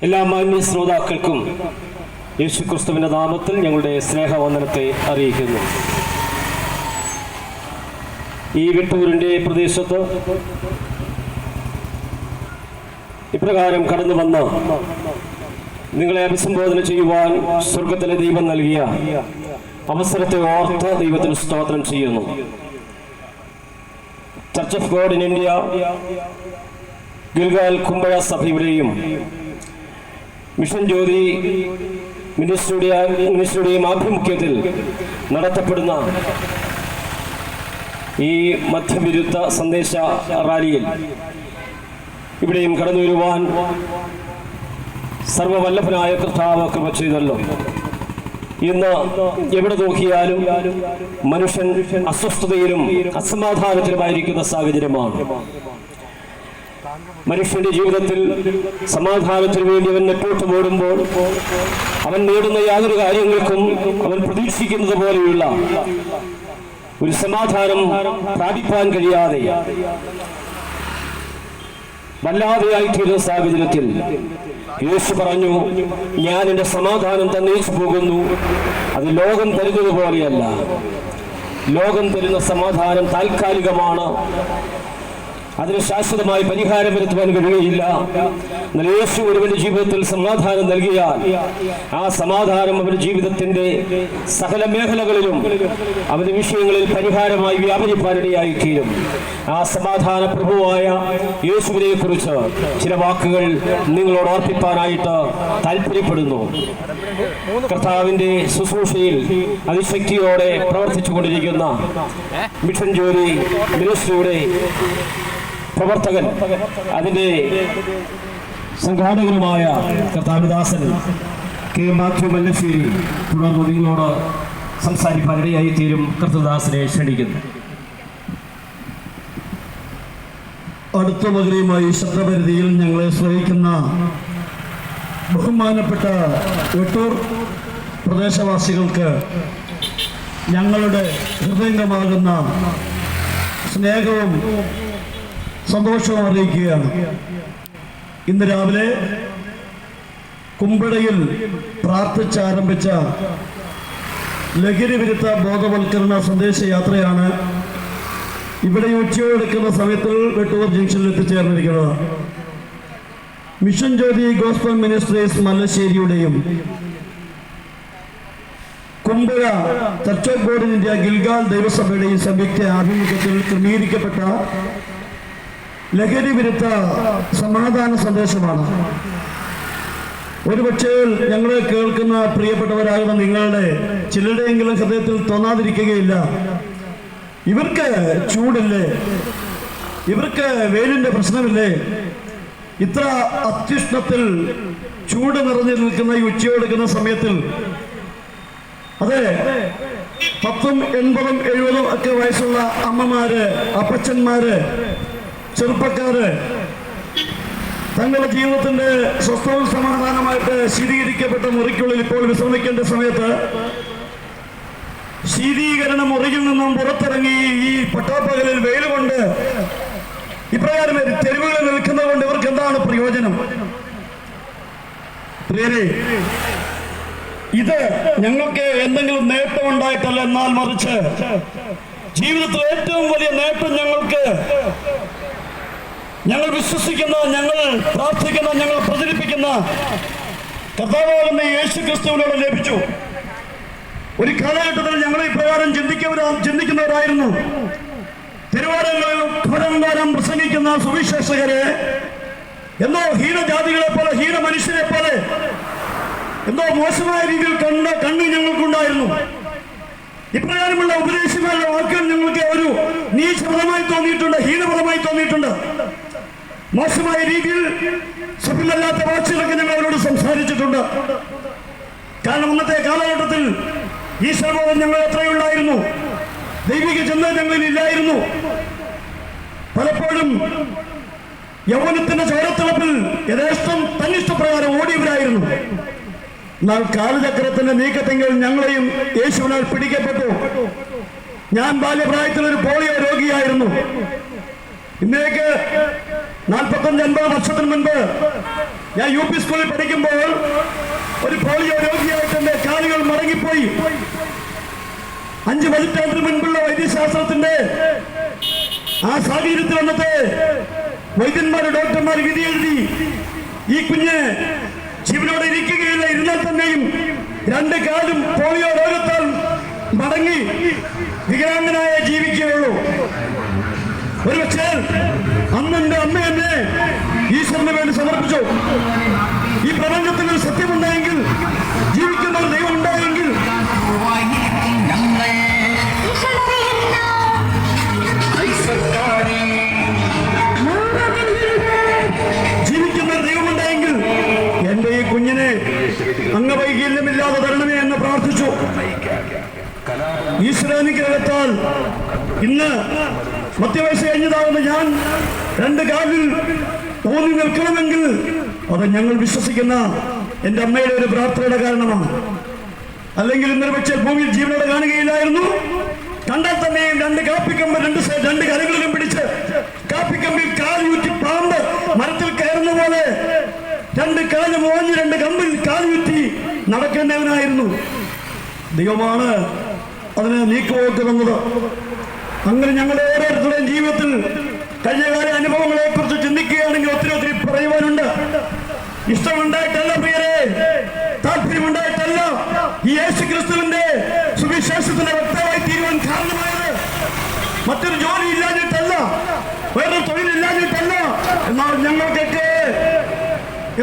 എല്ലാ മാന്യ ശ്രോതാക്കൾക്കും യേശുക്രിസ്തുവിന്റെ നാമത്തിൽ ഞങ്ങളുടെ സ്നേഹവന്ദനത്തെ അറിയിക്കുന്നു. ഈ വിട്ടൂരിൻ്റെ പ്രദേശത്ത് ഇപ്രകാരം കടന്നു വന്ന് നിങ്ങളെ അഭിസംബോധന ചെയ്യുവാൻ സ്വർഗത്തിലെ ദൈവം നൽകിയ അവസരത്തെ ഓർത്ത് ദൈവത്തിന് സ്തോത്രം ചെയ്യുന്നു. Church of God in India Gilgal Kumbazha സഭയുടെയും മിഷൻ ജ്യോതി മിനിസ്ട്രിയുടെയും ആഭിമുഖ്യത്തിൽ നടത്തപ്പെടുന്ന ഈ മധ്യവിരുദ്ധ സന്ദേശ റാലിയിൽ ഇവിടെയും കടന്നു വരുവാൻ സർവവല്ലഭനായ കർത്താവ് കൃപ ചെയ്തല്ലോ. ഇന്ന് എവിടെ നോക്കിയാലും മനുഷ്യൻ അസ്വസ്ഥതയിലും അസമാധാനത്തിലുമായിരിക്കുന്ന സാഹചര്യമാണ്. മനുഷ്യന്റെ ജീവിതത്തിൽ സമാധാനത്തിന് വേണ്ടി അവൻ നെട്ടോട്ടം ഓടുമ്പോൾ അവൻ നേടുന്ന യാതൊരു കാര്യങ്ങൾക്കും അവൻ പ്രതീക്ഷിക്കുന്നത് പോലെയുള്ള ഒരു സമാധാനം പ്രാപിപ്പാൻ കഴിയാതെ വല്ലാതെയായിത്തീരുന്ന സാഹചര്യത്തിൽ യേശു പറഞ്ഞു, ഞാൻ എൻ്റെ സമാധാനം തന്നേച്ചു പോകുന്നു, അത് ലോകം തരുന്നത് പോലെയല്ല. ലോകം തരുന്ന സമാധാനം താൽക്കാലികമാണ്, അതിന് ശാശ്വതമായി പരിഹാരം വരുത്തുവാൻ കഴിയുകയില്ല. എന്നാൽ യേശു ഒരുവന്റെ ജീവിതത്തിൽ സമാധാനം നൽകിയാൽ ആ സമാധാനം അവന്റെ ജീവിതത്തിന്റെ സകല മേഖലകളിലും അവന്റെ വിഷയങ്ങളിൽ പരിഹാരമായി വ്യാപരിപ്പാനിടയായിത്തീരും. ആ സമാധാന പ്രഭുവായ യേശുവിനെ കുറിച്ച് ചില വാക്കുകൾ നിങ്ങളോട് ഓർപ്പിപ്പാനായിട്ട് താല്പര്യപ്പെടുന്നു. കർത്താവിന്റെ ശുശ്രൂഷയിൽ അതിശക്തിയോടെ പ്രവർത്തിച്ചു കൊണ്ടിരിക്കുന്ന മിഷൻ ജ്യോതി മിനിസ്ട്രിയുടെ പ്രവർത്തകൻ, അതിൻ്റെ സംഘാടകനുമായ കർത്താവിദാസൻ കെ മാത്യു മല്ലശ്ശേരി തുടർന്ന് നിങ്ങളോട് സംസാരിക്കാനിടയായി തീരും. കർത്താവിദാസനെ ക്ഷണിക്കുന്നു. അടുത്ത മകരയുമായി ശബ്ദപരിധിയിൽ ഞങ്ങളെ ശ്രവിക്കുന്ന ബഹുമാനപ്പെട്ട വെട്ടൂർ പ്രദേശവാസികൾക്ക് ഞങ്ങളുടെ ഹൃദയംഗമാകുന്ന സ്നേഹവും സന്തോഷവും അറിയിക്കുകയാണ്. ഇന്ന് രാവിലെ കുമ്പഴയിൽ പ്രാർത്ഥിച്ചാരംഭിച്ച ലഹരി വിരുദ്ധ ബോധവൽക്കരണ സന്ദേശയാത്രയാണ് ഇവിടെ ഉച്ചയെടുക്കുന്ന സമയത്തിൽ വെട്ടൂർ ജംഗ്ഷനിൽ എത്തിച്ചേർന്നിരിക്കുന്നത്. മിഷൻ ജ്യോതി ഗോസ്ബൽ മിനിസ്ട്രീസ് മല്ലശ്ശേരിയുടെയും Kumbazha church of God in India Gilgal ദൈവസഭയുടെയും സംയുക്ത ആഭിമുഖ്യത്തിൽ ക്രമീകരിക്കപ്പെട്ട ലഹരി വിരുദ്ധ സമാധാന സന്ദേശമാണ്. ഒരുപക്ഷേ ഞങ്ങളെ കേൾക്കുന്ന പ്രിയപ്പെട്ടവരാകുന്ന നിങ്ങളുടെ ചിലരുടെയെങ്കിലും ഹൃദയത്തിൽ തോന്നാതിരിക്കുകയില്ല, ഇവർക്ക് ചൂടില്ലേ, ഇവർക്ക് വെയിലിന്റെ പ്രശ്നമില്ലേ, ഇത്ര അത്യുഷ്ണത്തിൽ ചൂട് നിറഞ്ഞു നിൽക്കുന്ന ഈ ഉച്ചയെടുക്കുന്ന സമയത്തിൽ അതെ 10, 80, 70 ഒക്കെ വയസ്സുള്ള അമ്മമാര്, അപ്പച്ചന്മാര്, ചെറുപ്പക്കാര് തങ്ങളുടെ ജീവിതത്തിന്റെ സ്വസ്ഥവും സമാധാനമായിട്ട് ശീതീകരിക്കപ്പെട്ട മുറിക്കുള്ളിൽ ഇപ്പോൾ വിശ്രമിക്കേണ്ട സമയത്ത് ശീതീകരണ മുറിയിൽ നിന്നും പുറത്തിറങ്ങി ഈ പട്ടാപ്പകലിൽ വെയിൽ കൊണ്ട് ഇപ്രകാരം തെരുവുകളിൽ നിൽക്കുന്നത് കൊണ്ട് ഇവർക്ക് എന്താണ് പ്രയോജനം? പ്രിയരെ, ഇത് ഞങ്ങൾക്ക് എന്തെങ്കിലും നേട്ടമുണ്ടായിട്ടല്ല, എന്നാൽ മറിച്ച് ജീവിതത്തിൽ ഏറ്റവും വലിയ നേട്ടം ഞങ്ങൾ വിശ്വസിക്കുന്ന, ഞങ്ങൾ പ്രാർത്ഥിക്കുന്ന, ഞങ്ങൾ പ്രചരിപ്പിക്കുന്ന കർത്താവാകുന്ന യേശു ക്രിസ്തുവിനോട് ലഭിച്ചു. ഒരു കാലഘട്ടത്തിൽ ഞങ്ങൾ ഇപ്രകാരം ചിന്തിക്കുന്നവരായിരുന്നു. തിരുവാരങ്ങളിൽ ഘടം പ്രസംഗിക്കുന്ന സുവിശേഷകരെ എന്തോ ഹീനജാതികളെ പോലെ, ഹീന മനുഷ്യരെ പോലെ എന്തോ മോശമായ രീതിയിൽ കണ്ണ് ഞങ്ങൾക്കുണ്ടായിരുന്നു. ഇപ്രകാരമുള്ള ഉപദേശങ്ങളുടെ വാക്കുകൾ ഞങ്ങൾക്ക് ഒരു നീചപദമായി തോന്നിയിട്ടുണ്ട്, ഹീനപദമായി തോന്നിയിട്ടുണ്ട്. മോശമായ രീതിയിൽ സുഖമില്ലാത്ത വാക്കുകളൊക്കെ ഞങ്ങൾ അവരോട് സംസാരിച്ചിട്ടുണ്ട്. കാരണം അന്നത്തെ കാലഘട്ടത്തിൽ ഈശ്വരബോധം ഞങ്ങൾ എത്രയുണ്ടായിരുന്നു, ദൈവിക ചിന്ത ഞങ്ങളിൽ ഇല്ലായിരുന്നു. പലപ്പോഴും യൗവനത്തിന്റെ ചോരത്തിളപ്പിൽ യഥേഷ്ടം തന്നിഷ്ടപ്രകാരം ഓടിയവരായിരുന്നു. എന്നാൽ കാലചക്രത്തിന്റെ നീക്കത്തെങ്കിൽ ഞങ്ങളെയും യേശുവിനാൽ പിടിക്കപ്പെട്ടു. ഞാൻ ബാല്യപ്രായത്തിൽ ഒരു പോളിയോ രോഗിയായിരുന്നു. ഇന്നേക്ക് 45-50 വർഷത്തിന് മുൻപ് ഞാൻ UP സ്കൂളിൽ പഠിക്കുമ്പോൾ ഒരു പോളിയോ രോഗിയായിട്ട് എന്റെ കാലുകൾ മടങ്ങിപ്പോയി. 5 പതിറ്റാണ്ടിന് മുൻപുള്ള വൈദ്യശാസ്ത്രത്തിന്റെ ആ സാഹചര്യത്തിൽ വന്നിട്ട് വൈദ്യന്മാര് ഡോക്ടർമാർ വിധി എഴുതി ഈ കുഞ്ഞ് ജീവനോടെ ഇരിക്കുകയില്ല, ഇരുന്നാൽ തന്നെയും 2 കാലും പോളിയോ രോഗത്താൽ മടങ്ങി വികലാംഗനായ ജീവിക്കുകയുള്ളൂ. ഒരുപക്ഷേ അന്ന് എന്റെ അമ്മ എന്നെ ഈശ്വരന് വേണ്ടി സമർപ്പിച്ചു. ഈ പ്രപഞ്ചത്തിൽ ഒരു സത്യമുണ്ടായെങ്കിൽ, ജീവിക്കുന്ന ഒരു ദൈവം ഉണ്ടായെങ്കിൽ, ജീവിക്കുന്ന ഒരു ദൈവമുണ്ടായെങ്കിൽ എന്റെ ഈ കുഞ്ഞിനെ അംഗവൈകല്യമില്ലാതെ തരണമേ എന്ന് പ്രാർത്ഥിച്ചു. ഈശ്വരാനുഗ്രഹത്താൽ ഇന്ന് മധ്യവയസ്സ് കഴിഞ്ഞതാവുന്ന ഞാൻ 2 കാലിൽ ഊന്നി നിൽക്കണമെങ്കിൽ അത് ഞങ്ങൾ വിശ്വസിക്കുന്ന എന്റെ അമ്മയുടെ ഒരു പ്രാർത്ഥനയുടെ കാരണമാണ്. അല്ലെങ്കിൽ ഇന്നൊരു പക്ഷേ ഭൂമിയിൽ ജീവനോടെ കാണുകയില്ലായിരുന്നു. കണ്ടാൽ തന്നെയും 2 കാപ്പിക്കമ്പ് 2 കരകളിലും പിടിച്ച് കാപ്പിക്കമ്പിൽ കാലുയൂറ്റി പാമ്പ് മരത്തിൽ കയറുന്ന പോലെ 2 കാല് മോഞ്ഞ് 2 കമ്പിൽ കാലുയൂറ്റി നടക്കേണ്ടവനായിരുന്നു. ദൈവമാണ് അതിന് നീക്കുപോക്ക് തന്നത്. അങ്ങനെ ഞങ്ങളുടെ ഓരോരുത്തരുടെയും ജീവിതത്തിൽ കഴിഞ്ഞകാല അനുഭവങ്ങളെ കുറിച്ച് ചിന്തിക്കുകയാണെങ്കിൽ ഒത്തിരി പറയുവാനുണ്ട്. ഇഷ്ടമുണ്ടായിട്ടല്ല പ്രിയരെ, താല്പര്യമുണ്ടായിട്ടല്ല ഈ യേശുക്രിസ്തുവിന്റെ സുവിശേഷത്തിന്റെ വക്താവായി തീരുവാൻ കാരണമായത്. മറ്റൊരു ജോലി ഇല്ലാഞ്ഞിട്ടല്ല, വേറൊരു തൊഴിലില്ലാഞ്ഞിട്ടല്ല. എന്നാൽ ഞങ്ങൾക്കൊക്കെ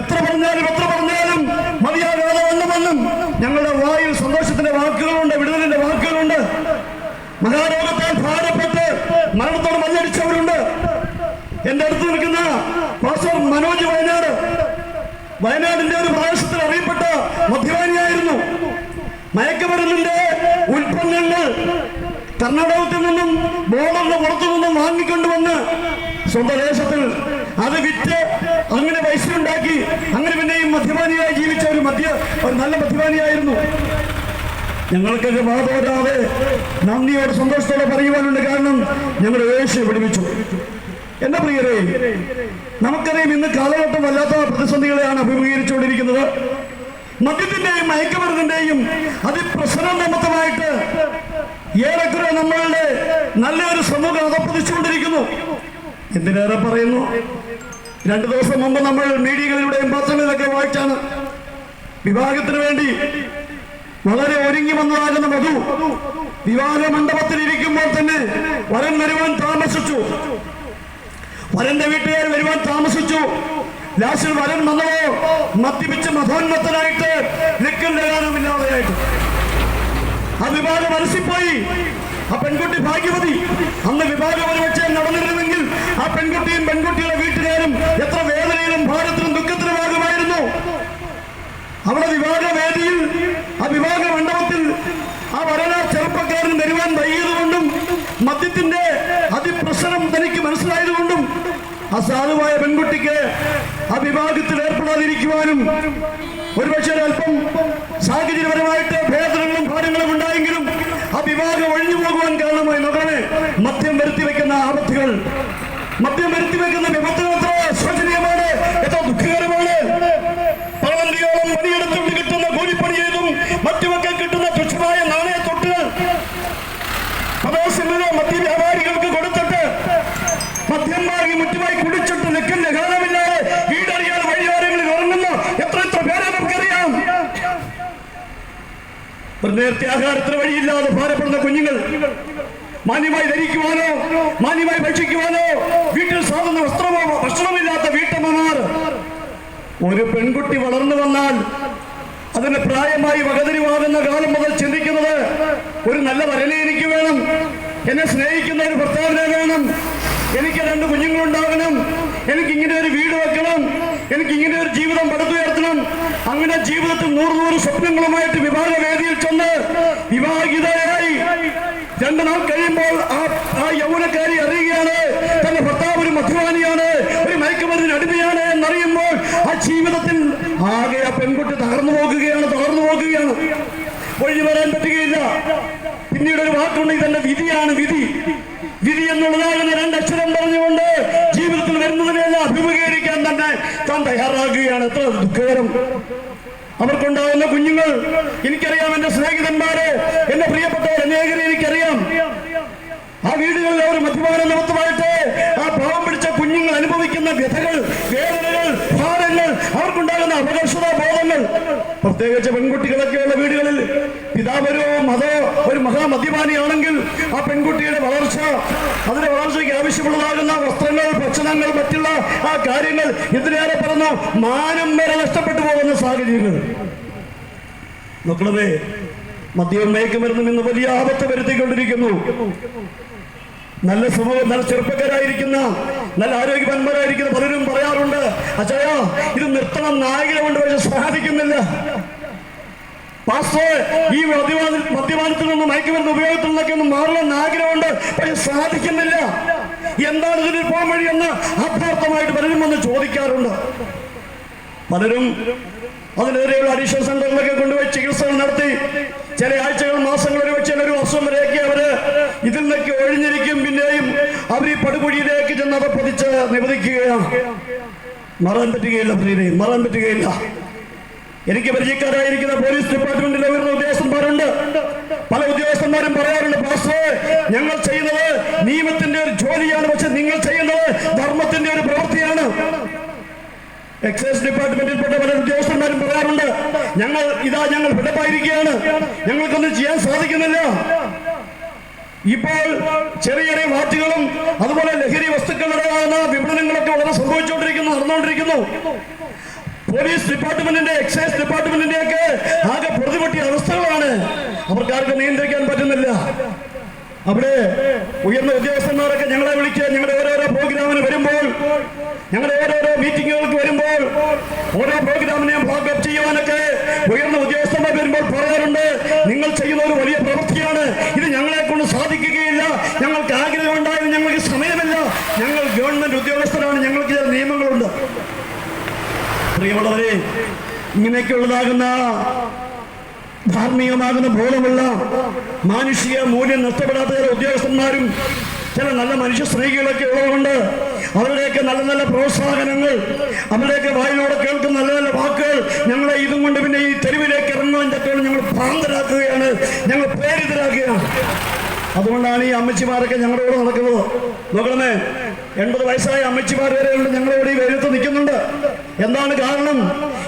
എത്ര പറഞ്ഞാലും മതിയാകാതെ വന്നും ഞങ്ങളുടെ വായിൽ സന്തോഷത്തിന്റെ വാക്കുകളുണ്ട്, വിടുതലിന്റെ വാക്കുകളുണ്ട്. മഹാരോഗത്താൽ ഭാരപ്പെട്ട് മരണത്തോട് മല്ലടിച്ചവരുണ്ട്. എന്റെ അടുത്ത് നിൽക്കുന്ന പാസ്റ്റർ മനോജ് വയനാടിന്റെ ഒരു പ്രദേശത്തിൽ അറിയപ്പെട്ട മദ്യപാനിയായിരുന്നു. മയക്കുമരുന്നിന്റെ ഉൽപ്പന്നങ്ങൾ കർണാടകത്തിൽ നിന്നും ബോർഡറിന്റെ പുറത്തു നിന്നും വാങ്ങിക്കൊണ്ടുവന്ന് സ്വന്തം ദേശത്തിൽ അത് വിറ്റ് അങ്ങനെ പൈസ ഉണ്ടാക്കി അങ്ങനെ പിന്നെയും മദ്യപാനിയായി ജീവിച്ച ഒരു നല്ല മദ്യപാനിയായിരുന്നു. ഞങ്ങൾക്കൊക്കെ വാദോരാതെ നന്ദിയോടെ സന്തോഷത്തോടെ പറയുവാനുണ്ട്. കാരണം ഞങ്ങളുടെ യേശു വിടുവിച്ചു. എന്റെ പ്രിയരെ, നമുക്കറിയാം ഇന്ന് കാലഘട്ടം വല്ലാത്ത പ്രതിസന്ധികളെയാണ് അഭിമുഖീകരിച്ചുകൊണ്ടിരിക്കുന്നത്. മദ്യത്തിന്റെയും മയക്കുമരുന്നിന്റെയും അതിപ്രസര നിമിത്തമായിട്ട് ഏറെക്കുറെ നമ്മളുടെ നല്ലൊരു സമൂഹം അധപ്പതിച്ചുകൊണ്ടിരിക്കുന്നു. എന്തിനേറെ പറയുന്നു, 2 ദിവസം മുമ്പ് നമ്മൾ മീഡിയകളിലൂടെയും പത്രങ്ങളിലൊക്കെ വായിച്ചാണ് വിവാഹത്തിന് വേണ്ടി വളരെ ഒരുങ്ങി വന്നതാകുന്ന വധു വിവാഹ മണ്ഡപത്തിൽ ഇരിക്കുമ്പോൾ തന്നെ വരൻ വരുവാൻ താമസിച്ചു. വരന്റെ വീട്ടുകാർ വരുവാൻ താമസിച്ചു. ലാസ്റ്റിൽ വരൻ വന്നതോ മദ്യപിച്ച് മധോന്മത്തനായിട്ട് ലക്കാനുമില്ലാതെയായിട്ട് ആ വിവാഹം മനസ്സിപ്പോയി. ആ പെൺകുട്ടി ഭാഗ്യവതി. അന്ന് വിവാഹം ഒരുപക്ഷെ നടന്നിരുന്നെങ്കിൽ ആ പെൺകുട്ടിയും പെൺകുട്ടിയുടെ വീട്ടുകാരും എത്ര വേദനയിലും ഭാരത്തിലും ദുഃഖത്തിലുമാകുമായിരുന്നു. അവിടെ വിവാഹവേദിയിൽ ആ വിവാഹ മണ്ഡപത്തിൽ ആ വരനാ ചെറുപ്പക്കാരൻ വരുവാൻ വൈകിയതുകൊണ്ടും മദ്യത്തിന്റെ അതിപ്രസരം തനിക്ക് മനസ്സിലായതുകൊണ്ടും അസാധുവായ പെൺകുട്ടിക്ക് ആ വിവാഹത്തിൽ ഏർപ്പെടാതിരിക്കുവാനും ഒരുപക്ഷെ അല്പം സാഹചര്യപരമായിട്ട് ഭേദങ്ങളും ഭാരങ്ങളും ഉണ്ടായെങ്കിലും ആ വിവാഹം ഒഴിഞ്ഞു പോകുവാൻ കാരണമായി നോക്കണേ മദ്യം വരുത്തി വെക്കുന്ന ആപത്തുകൾ, മദ്യം വരുത്തി വെക്കുന്ന വിപത്തുകൾ എത്ര ശോചനീയമാണ്, എത്ര ദുഃഖകരമാണ്. പണവന്തിയോളം പണിയെടുത്തുകൊണ്ട് കിട്ടുന്ന കൂലിപ്പണി ചെയ്തും മറ്റുമൊക്കെ കിട്ടുന്ന തുച്ഛമായ നാണയത്തൊട്ടുകൾ പ്രദേശങ്ങളിലെ മദ്യ വ്യാപാരികൾക്ക് കൊടുത്തിട്ട് മദ്യം വാങ്ങി മുറ്റുമായി കുടിച്ചിട്ട് നിൽക്കുന്ന കാലമില്ലാതെ വീടറിയാതെ വഴിയോരങ്ങളിൽ ഉറങ്ങുന്ന എത്ര പേരെ നമുക്കറിയാം. ഒരു നേരത്തെ ആഹാരത്തിന് വഴിയില്ലാതെ ഭാരപ്പെടുന്ന കുഞ്ഞുങ്ങൾ, മാന്യമായി ധരിക്കുവാനോ മാന്യമായി ഭക്ഷിക്കുവാനോ വീട്ടിൽ സാധന ഭക്ഷണമില്ലാത്ത വീട്ടമ്മമാർ. ഒരു പെൺകുട്ടി വളർന്നു വന്നാൽ അതിന് പ്രായമായി വകതിരിവാകുന്ന കാലം മുതൽ ചിന്തിക്കുന്നത് ഒരു നല്ല വരനെ എനിക്ക് വേണം, എന്നെ സ്നേഹിക്കുന്ന ഒരു ഭർത്താവിനെ വേണം, എനിക്ക് 2 കുഞ്ഞുങ്ങളുണ്ടാകണം, എനിക്ക് ഇങ്ങനെ ഒരു വീട് വെക്കണം, എനിക്ക് ഇങ്ങനെ ഒരു ജീവിതം പടുത്തുയർത്തണം. അങ്ങനെ ജീവിതത്തിൽ 100 സ്വപ്നങ്ങളുമായിട്ട് വിവാഹവേദിയിൽ ചെന്ന് വിവാഹിതയായി 2 നാൾ കഴിയുമ്പോൾ ആ യൗവനക്കാരി അറിയുകയാണ് തന്റെ ഭർത്താവ് ഒരു മദ്യപാനിയാണ്, ഒരു മയക്കുമരുന്നിന് അടിമയാണ് എന്നറിയുമ്പോൾ ആ ജീവിതത്തിൽ ആകെ ആ പെൺകുട്ടി തകർന്നു പോകുകയാണ്. ഒഴിഞ്ഞു വരാൻ പറ്റുകയില്ല. പിന്നീട് ഒരു വാക്കുണ്ട്, ഇതെന്റെ വിധിയാണ്. വിധി എന്നുള്ളതാകുന്ന 2 അക്ഷരം പറഞ്ഞുകൊണ്ട് ജീവിതത്തിൽ വരുന്നതിനെല്ലാം അഭിമുഖീകരിക്കാൻ തന്നെ താൻ തയ്യാറാക്കുകയാണ്. എത്ര ദുഃഖകരം! അവർക്കുണ്ടാകുന്ന കുഞ്ഞുങ്ങൾ, എനിക്കറിയാം, എന്റെ സ്നേഹിതന്മാരെ, എന്റെ പ്രിയപ്പെട്ടവർ, അനേകരെ എനിക്കറിയാം. ആ വീടുകളിൽ അവർ മദ്യപാന നിമിത്തമായിട്ട് ആ പാവം പിടിച്ച കുഞ്ഞുങ്ങൾ അനുഭവിക്കുന്ന വ്യഥകൾ, വേദനകൾ, ഭാരങ്ങൾ, അവർക്കുണ്ടാകുന്ന അപകർഷതാ ബോധങ്ങൾ, പ്രത്യേകിച്ച് പെൺകുട്ടികളൊക്കെയുള്ള വീടുകളിൽ പിതാവരോ ഒരു മഹാമദ്യപാനിയാണെങ്കിൽ ആ പെൺകുട്ടിയുടെ വളർച്ച, അതിന്റെ വളർച്ചയ്ക്ക് ആവശ്യമുള്ളതാകുന്ന വസ്ത്രങ്ങൾ, ഭക്ഷണങ്ങൾ, മറ്റുള്ള ആ കാര്യങ്ങൾ, ഇതിനേറെ പറഞ്ഞു മാനം വരെ നഷ്ടപ്പെട്ടു പോകുന്ന സാഹചര്യങ്ങൾ. മക്കളെ, മദ്യവും മയക്കുമരുന്നും ഇന്ന് വലിയ ആപത്ത് വരുത്തിക്കൊണ്ടിരിക്കുന്നു. നല്ല സമൂഹം, നല്ല ചെറുപ്പക്കാരായിരിക്കുന്ന, നല്ല ആരോഗ്യവാന്മാരായിരിക്കുന്ന പലരും പറയാറുണ്ട്, അച്ഛാ ഇത് നിർത്തണം, നായകനെ കൊണ്ട് പക്ഷെ സാധിക്കുന്നില്ല. പാസ്റ്റർ, ഈ മദ്യപാനത്തിൽ നിന്നും മയക്കുമരുന്ന് ഉപയോഗത്തിൽ നിന്നൊക്കെ ഒന്ന് മാറണം ആഗ്രഹമുണ്ട്, പക്ഷെ സാധിക്കുന്നില്ല. എന്താണ് ഇതിന് പോകാൻ വഴിയെന്ന് ആത്മാർത്ഥമായിട്ട് പലരും വന്ന് ചോദിക്കാറുണ്ട്. പലരും അതിനെതിരെയുള്ള അഡീഷണൽ സെന്ററിലൊക്കെ കൊണ്ടുപോയി ചികിത്സകൾ നടത്തി ചില ആഴ്ചകൾ, മാസങ്ങൾ, ഒരു വർഷം വരെയൊക്കെ അവര് ഇതിൽ നിന്നൊക്കെ ഒഴിഞ്ഞിരിക്കും. പിന്നെയും അവർ ഈ പടുകുഴിയിലേക്ക് ചെന്ന് അത് പതിച്ച് നിവദിക്കുകയാണ്. മാറാൻ പറ്റുകയില്ല പ്രിയരെ, മാറാൻ പറ്റുകയില്ല. എനിക്ക് പരിചയക്കാരായിരിക്കുന്ന പോലീസ് ഡിപ്പാർട്ട്മെന്റിലെ ഉയർന്ന ഉദ്യോഗസ്ഥന്മാരുണ്ട്. പല ഉദ്യോഗസ്ഥന്മാരും പറയാറുണ്ട്, പാസ്റ്റർ ഞങ്ങൾ ചെയ്യുന്നത് നിയമത്തിന്റെ ഒരു ജോലിയാണ്, പക്ഷെ നിങ്ങൾ ചെയ്യുന്നത് ധർമ്മത്തിന്റെ ഒരു പ്രവൃത്തിയാണ്. എക്സൈസ് ഡിപ്പാർട്ട്മെന്റിൽപ്പെട്ട പല ഉദ്യോഗസ്ഥന്മാരും പറയാറുണ്ട്, ഞങ്ങൾ വിടപ്പായിരിക്കുകയാണ്, ഞങ്ങൾക്കൊന്നും ചെയ്യാൻ സാധിക്കുന്നില്ല. ഇപ്പോൾ ചെറിയ ചെറിയ വാറ്റുകളും അതുപോലെ ലഹരി വസ്തുക്കളുടെ വിപണനങ്ങളൊക്കെ വളരെ നടന്നുകൊണ്ടിരിക്കുന്നു. പോലീസ് ഡിപ്പാർട്ട്മെന്റിന്റെ, എക്സൈസ് ഡിപ്പാർട്ട്മെന്റിന്റെ ഒക്കെ ആകെ പ്രതിപറ്റിയ അവസ്ഥകളാണ്. അവർക്കാർക്ക് നിയന്ത്രിക്കാൻ പറ്റുന്നില്ല. അവിടെ ഉയർന്ന ഉദ്യോഗസ്ഥന്മാരൊക്കെ ഞങ്ങളെ വിളിക്കുക, ഞങ്ങളുടെ ഓരോരോ പ്രോഗ്രാമിന് വരുമ്പോൾ, ഞങ്ങളുടെ ഓരോരോ മീറ്റിങ്ങുകൾക്ക് വരുമ്പോൾ, ഓരോ പ്രോഗ്രാമിനെയും ബ്ലോക്ക് അപ്പ് ചെയ്യുവാനൊക്കെ ഉയർന്ന ഉദ്യോഗസ്ഥന്മാർ വരുമ്പോൾ പറയാറുണ്ട്, നിങ്ങൾ ചെയ്യുന്ന ഒരു വലിയ പ്രവൃത്തിയാണ്, ഇത് ഞങ്ങളെ കൊണ്ട് സാധിക്കുകയില്ല, ഞങ്ങൾക്ക് ആഗ്രഹമുണ്ടായത്, ഞങ്ങൾക്ക് സമയമില്ല, ഞങ്ങൾ ഗവൺമെന്റ് ഉദ്യോഗസ്ഥരാണ്, ഞങ്ങൾക്ക് ചില നിയമങ്ങളുണ്ട്. പ്രിയമുള്ളവരെ, ഇങ്ങനെയൊക്കെയുള്ളതാകുന്ന ധാർമ്മികമാകുന്ന ബോധമുള്ള, മാനുഷിക മൂല്യം നഷ്ടപ്പെടാത്ത ചില ഉദ്യോഗസ്ഥന്മാരും ചില നല്ല മനുഷ്യ സ്ത്രീകളൊക്കെ ഉള്ളതുകൊണ്ട് അവരുടെയൊക്കെ നല്ല നല്ല പ്രോത്സാഹനങ്ങൾ, അവരുടെയൊക്കെ വായിലൂടെ കേൾക്കുന്ന നല്ല നല്ല വാക്കുകൾ ഞങ്ങളെ ഇതും കൊണ്ട് പിന്നെ ഈ തെരുവിലേക്ക് ഇറങ്ങുവാൻ തക്കോളം ഞങ്ങൾ ഭ്രാന്തരാക്കുകയാണ്, ഞങ്ങൾ പ്രേരിതരാക്കുകയാണ്. അതുകൊണ്ടാണ് ഈ അമ്മച്ചിമാരൊക്കെ ഞങ്ങളുടെ കൂടെ നടക്കുന്നത്. നോക്കണമേ, 80 വയസ്സായ അമ്മച്ചിമാർ വരെയുണ്ട് ഞങ്ങളോട് ഈ വെയിലത്ത് നിൽക്കുന്നുണ്ട്. എന്താണ് കാരണം?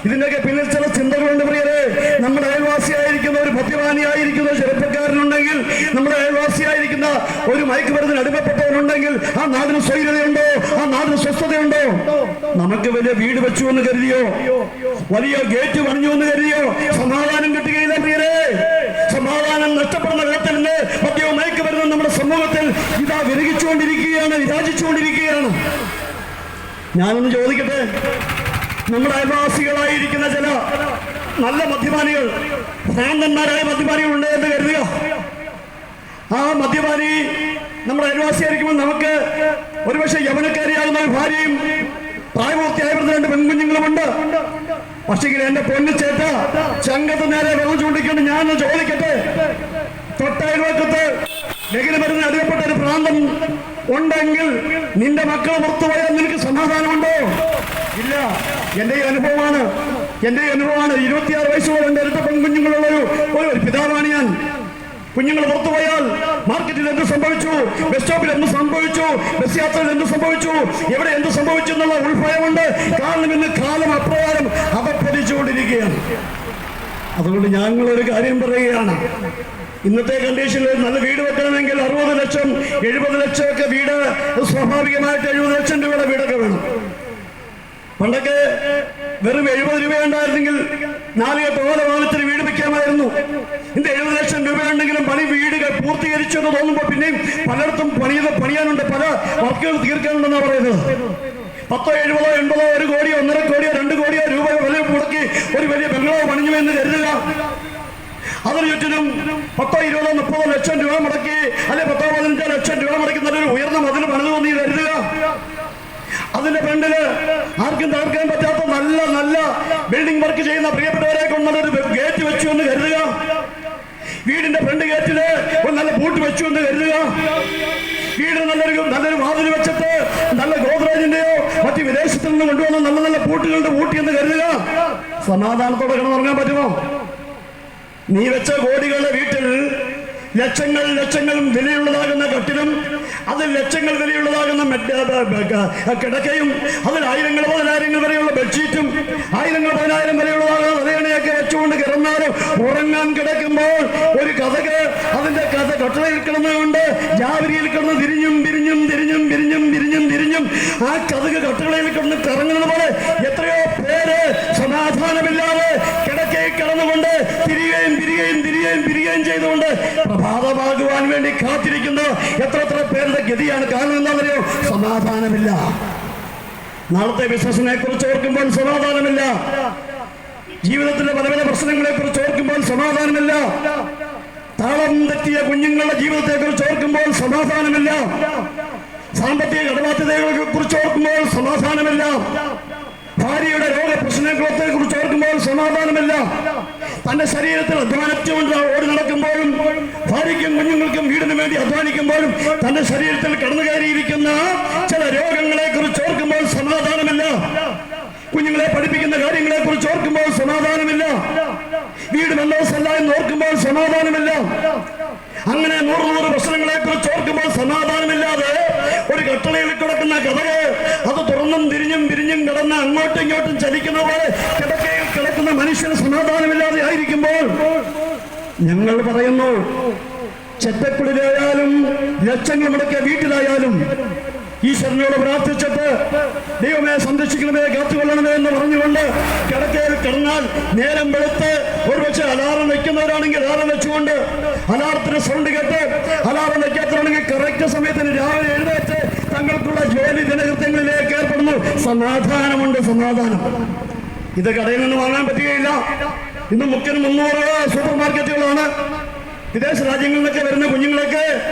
ഇതിന്റെയൊക്കെ പിന്നിൽ ചില ചിന്തകളുണ്ട് പ്രിയരെ. നമ്മുടെ അയൽവാസിയായിരിക്കുന്ന ഒരു മദ്യപാനിയായിരിക്കുന്ന ചെറുപ്പക്കാരനുണ്ടെങ്കിൽ, നമ്മുടെ അയൽവാസിയായിരിക്കുന്ന ഒരു മയക്കുമരുന്നിന് അടിമപ്പെട്ടവനുണ്ടെങ്കിൽ ആ നാടിന് സ്വൈര്യതയുണ്ടോ? ആ നാടിന് സ്വസ്ഥതയുണ്ടോ? നമുക്ക് വലിയ വീട് വെച്ചു എന്ന് കരുതിയോ, വലിയ ഗേറ്റ് പണിഞ്ഞു എന്ന് കരുതിയോ സമാധാനം കിട്ടുകയില്ല പ്രിയരെ. സമാധാനം നഷ്ടപ്പെടുന്ന വിധത്തിൽ നിന്ന് മദ്യവും മയക്കുമരുന്നും നമ്മുടെ സമൂഹത്തിൽ ഇതാ വിരകിച്ചുകൊണ്ടിരിക്കുകയാണ്, വിരാജിച്ചുകൊണ്ടിരിക്കുകയാണ്. ഞാനൊന്ന് ചോദിക്കട്ടെ, നമ്മുടെ അയൽവാസികളായിരിക്കുന്ന ചില നല്ല മദ്യപാനികൾ, ഭ്രാന്തന്മാരായ മദ്യപാനികൾ ഉണ്ട് എന്ന് കരുതുക. ആ മദ്യപാനി നമ്മുടെ അയൽവാസിയായിരിക്കുമ്പോൾ നമുക്ക് ഒരുപക്ഷെ യവനക്കാരിയാകുന്ന ഒരു ഭാര്യയും പ്രായപൂർത്തിയായവരുടെ 2 പെൺകുഞ്ഞുങ്ങളുമുണ്ട്. പക്ഷേ എന്റെ പൊന്നിച്ചേട്ട, ചങ്കത്ത് നേരെ വെള്ളം ചൂണ്ടിക്കൊണ്ട് ഞാൻ ചോദിക്കട്ടെ, തൊട്ടയൽവക്കത്ത് ലഹരിമരുന്നിന് അടിമപ്പെട്ട ഒരു പ്രാന്തൻ ഉണ്ടെങ്കിൽ നിന്റെ മക്കളെ പുറത്തുപോയാൽ നിനക്ക് സമാധാനമുണ്ടോ? ഇല്ല. എന്റെ അനുഭവമാണ്. 26 വയസ്സോളം എന്റെ അടുത്ത പെൺകുഞ്ഞുങ്ങളുള്ള ഒരു പിതാവാണ് ഞാൻ. കുഞ്ഞുങ്ങൾ പുറത്തുപോയാൽ മാർക്കറ്റിൽ എന്ത് സംഭവിച്ചു, ബസ് സ്റ്റോപ്പിൽ എന്ത് സംഭവിച്ചു, ബസ് യാത്രയിൽ എന്ത് സംഭവിച്ചു, എവിടെ എന്ത് സംഭവിച്ചു എന്നുള്ള ഉൾഭയമുണ്ട്. കാരണം ഇന്ന് കാലം അപ്രകാരം അപപ്പതിച്ചുകൊണ്ടിരിക്കുകയാണ്. അതുകൊണ്ട് ഞങ്ങളൊരു കാര്യം പറയുകയാണ്, ഇന്നത്തെ കണ്ടീഷനിൽ നല്ല വീട് വെക്കണമെങ്കിൽ 60 ലക്ഷം 70 ലക്ഷം ഒക്കെ വീട്, സ്വാഭാവികമായിട്ട് 70 ലക്ഷം രൂപയുടെ വീടൊക്കെ വേണം. പണ്ടൊക്കെ വെറും 70 രൂപ ഉണ്ടായിരുന്നെങ്കിൽ 4 കെട്ട് വാഹനത്തിന് വീട് വെക്കാമായിരുന്നു. ഇന്ന് 70 ലക്ഷം രൂപയുണ്ടെങ്കിലും പണി വീടുകൾ പൂർത്തീകരിച്ചു എന്ന് തോന്നുമ്പോൾ പിന്നെയും പലയിടത്തും പണിയാനുണ്ട്, പല വർക്കുകൾ തീർക്കാനുണ്ടെന്നാണ് പറയുന്നത്. 10, 70, 80, 1 കോടിയോ 1.5 കോടിയോ 2 കോടിയോ രൂപ വില മുടക്കി ഒരു വലിയ ബംഗ്ലാവ് പണിഞ്ഞു എന്ന് കരുതുക. അതിന് ചുറ്റിനും 10, 20, 30 ലക്ഷം രൂപ മുടക്കി, അല്ലെ 10, 15 ലക്ഷം രൂപ മുടക്കി നല്ലൊരു ഉയർന്ന മതിൽ പണിതു നീ കരുതുക. അതിന്റെ ഫ്രണ്ടില് ആർക്കും തകർക്കാൻ പറ്റാത്ത നല്ല നല്ല ബിൽഡിംഗ് വർക്ക് ചെയ്യുന്ന പ്രിയപ്പെട്ടവരെ കൊണ്ട് നല്ലൊരു ഗേറ്റ് വെച്ചു എന്ന് കരുതുക. വീടിന്റെ ഫ്രണ്ട് ഗേറ്റില് ഒരു നല്ല ബൂട്ട് വെച്ചു എന്ന് കരുതുക. വീടിന് നല്ലൊരു വാതിൽ വെച്ചിട്ട് നല്ല ഗോദ്രേജിന്റെയോ മറ്റ് വിദേശത്ത് നിന്ന് കൊണ്ടുവന്ന നല്ല നല്ല പൂട്ടുകളുടെ പൂട്ടി എന്ന് കരുതുക. സമാധാനത്തോടെ കിടന്നുറങ്ങാൻ പറ്റുമോ? നീ വെച്ച കോടികളുടെ വീട്ടിൽ ലക്ഷങ്ങളും വിലയുള്ളതാകുന്ന കട്ടിലും അതിൽ ലക്ഷങ്ങൾ വിലയുള്ളതാകുന്ന കിടക്കയും അതിൽ പതിനായിരങ്ങൾ വരെയുള്ള ബെഡ്ഷീറ്റും 1000 വരെയുള്ളതാകുന്ന തലയണയൊക്കെ വെച്ചുകൊണ്ട് കിടന്നാലും ഉറങ്ങാൻ കിടക്കുമ്പോൾ ഒരു കഥക് അതിന്റെ കട്ടളയിൽ കിടന്നുകൊണ്ട് ജാവരിയിൽ കിടന്ന് തിരിഞ്ഞും ആ കഥക് കട്ടളയിൽ കിടന്ന് കറങ്ങുന്നത് പോലെ എത്രയോ പേര് സമാധാനമില്ലാതെ കിടക്കയിൽ കിടന്നുകൊണ്ട് തിരികെയും ചെയ്തുകൊണ്ട് പ്രഭാതമാകുവാൻ വേണ്ടി കാത്തിരിക്കുന്ന എത്ര പേരുടെ ഗതിയാണ്. കാരണം എന്താണെന്നറിയോ? സമാധാനമില്ല. നാളത്തെ ബിസിനസിനെ കുറിച്ച് ഓർക്കുമ്പോൾ സമാധാനമില്ല. ജീവിതത്തിന്റെ പല പ്രശ്നങ്ങളെ കുറിച്ച് ഓർക്കുമ്പോൾ സമാധാനമില്ല. താളം തെറ്റിയ കുഞ്ഞുങ്ങളുടെ ജീവിതത്തെ കുറിച്ച് ഓർക്കുമ്പോൾ സമാധാനമില്ല. സാമ്പത്തിക കടബാധ്യതകളെ കുറിച്ച് ഓർക്കുമ്പോൾ സമാധാനമില്ല. ഭാര്യയുടെ രോഗപ്രശ്നങ്ങളെ കുറിച്ച് ഓർക്കുമ്പോൾ സമാധാനമില്ല. തന്റെ ശരീരത്തിൽ അധ്വാനിച്ചുകൊണ്ട് ഓടി നടക്കുമ്പോഴും ഭാര്യയ്ക്കും കുഞ്ഞുങ്ങൾക്കും വീടിന് വേണ്ടി അധ്വാനിക്കുമ്പോഴും തന്റെ ശരീരത്തിൽ കടന്നു കയറിയിരിക്കുന്ന ചില രോഗങ്ങളെ കുറിച്ച് ഓർക്കുമ്പോൾ സമാധാനമില്ല. കുഞ്ഞുങ്ങളെ പഠിപ്പിക്കുന്ന കാര്യങ്ങളെ കുറിച്ച് ഓർക്കുമ്പോൾ സമാധാനമില്ല. വീട് മെല്ലോസല്ല എന്ന് ഓർക്കുമ്പോൾ സമാധാനമില്ല. അങ്ങനെ 100 പ്രശ്നങ്ങളെ കുറിച്ച് ഓർക്കുമ്പോൾ സമാധാനമില്ലാതെ ഒരു കട്ടളയിൽ കിടക്കുന്ന കഥക് അത് തുറന്നും തിരിഞ്ഞും കിടന്ന് അങ്ങോട്ടും ഇങ്ങോട്ടും ചലിക്കുന്ന പോലെ കിടക്കയിൽ കിടക്കുന്ന മനുഷ്യന് സമാധാനമില്ലാതെ ആയിരിക്കുമ്പോൾ ഞങ്ങൾ പറയുന്നു, ചെറ്റക്കുളിലായാലും ലക്ഷങ്ങൾ മുടക്കിയ വീട്ടിലായാലും ഈശ്വരനോട് പ്രാർത്ഥിച്ചിട്ട് ദൈവമേ സംരക്ഷിക്കണമേ, കാത്തുകൊള്ളണമേ എന്ന് പറഞ്ഞുകൊണ്ട് കിടക്കയിൽ കിടന്നാൽ നേരം വെളുത്ത് ഒരുപക്ഷെ അലാറം വെക്കുന്നവരാണെങ്കിൽ അലാറം വെച്ചുകൊണ്ട് അലാറത്തിന് സൗണ്ട് കേട്ട് അലാറം വെക്കാത്തവരാണെങ്കിൽ കറക്റ്റ് സമയത്തിന് രാവിലെ എഴുന്നേറ്റ് തങ്ങൾക്കുള്ള ജോലി ദിനകൃത്യങ്ങളിലേക്ക് ഏർപ്പെടുന്നു. സമാധാനമുണ്ട്, സമാധാനം. ഇത് കടയിൽ നിന്ന് വാങ്ങാൻ പറ്റുകയില്ല. ഇന്ന് മുഖ്യന് 300 സൂപ്പർ മാർക്കറ്റുകളാണ്. വിദേശ രാജ്യങ്ങളിൽ നിന്നൊക്കെ വരുന്ന കുഞ്ഞുങ്ങളൊക്കെ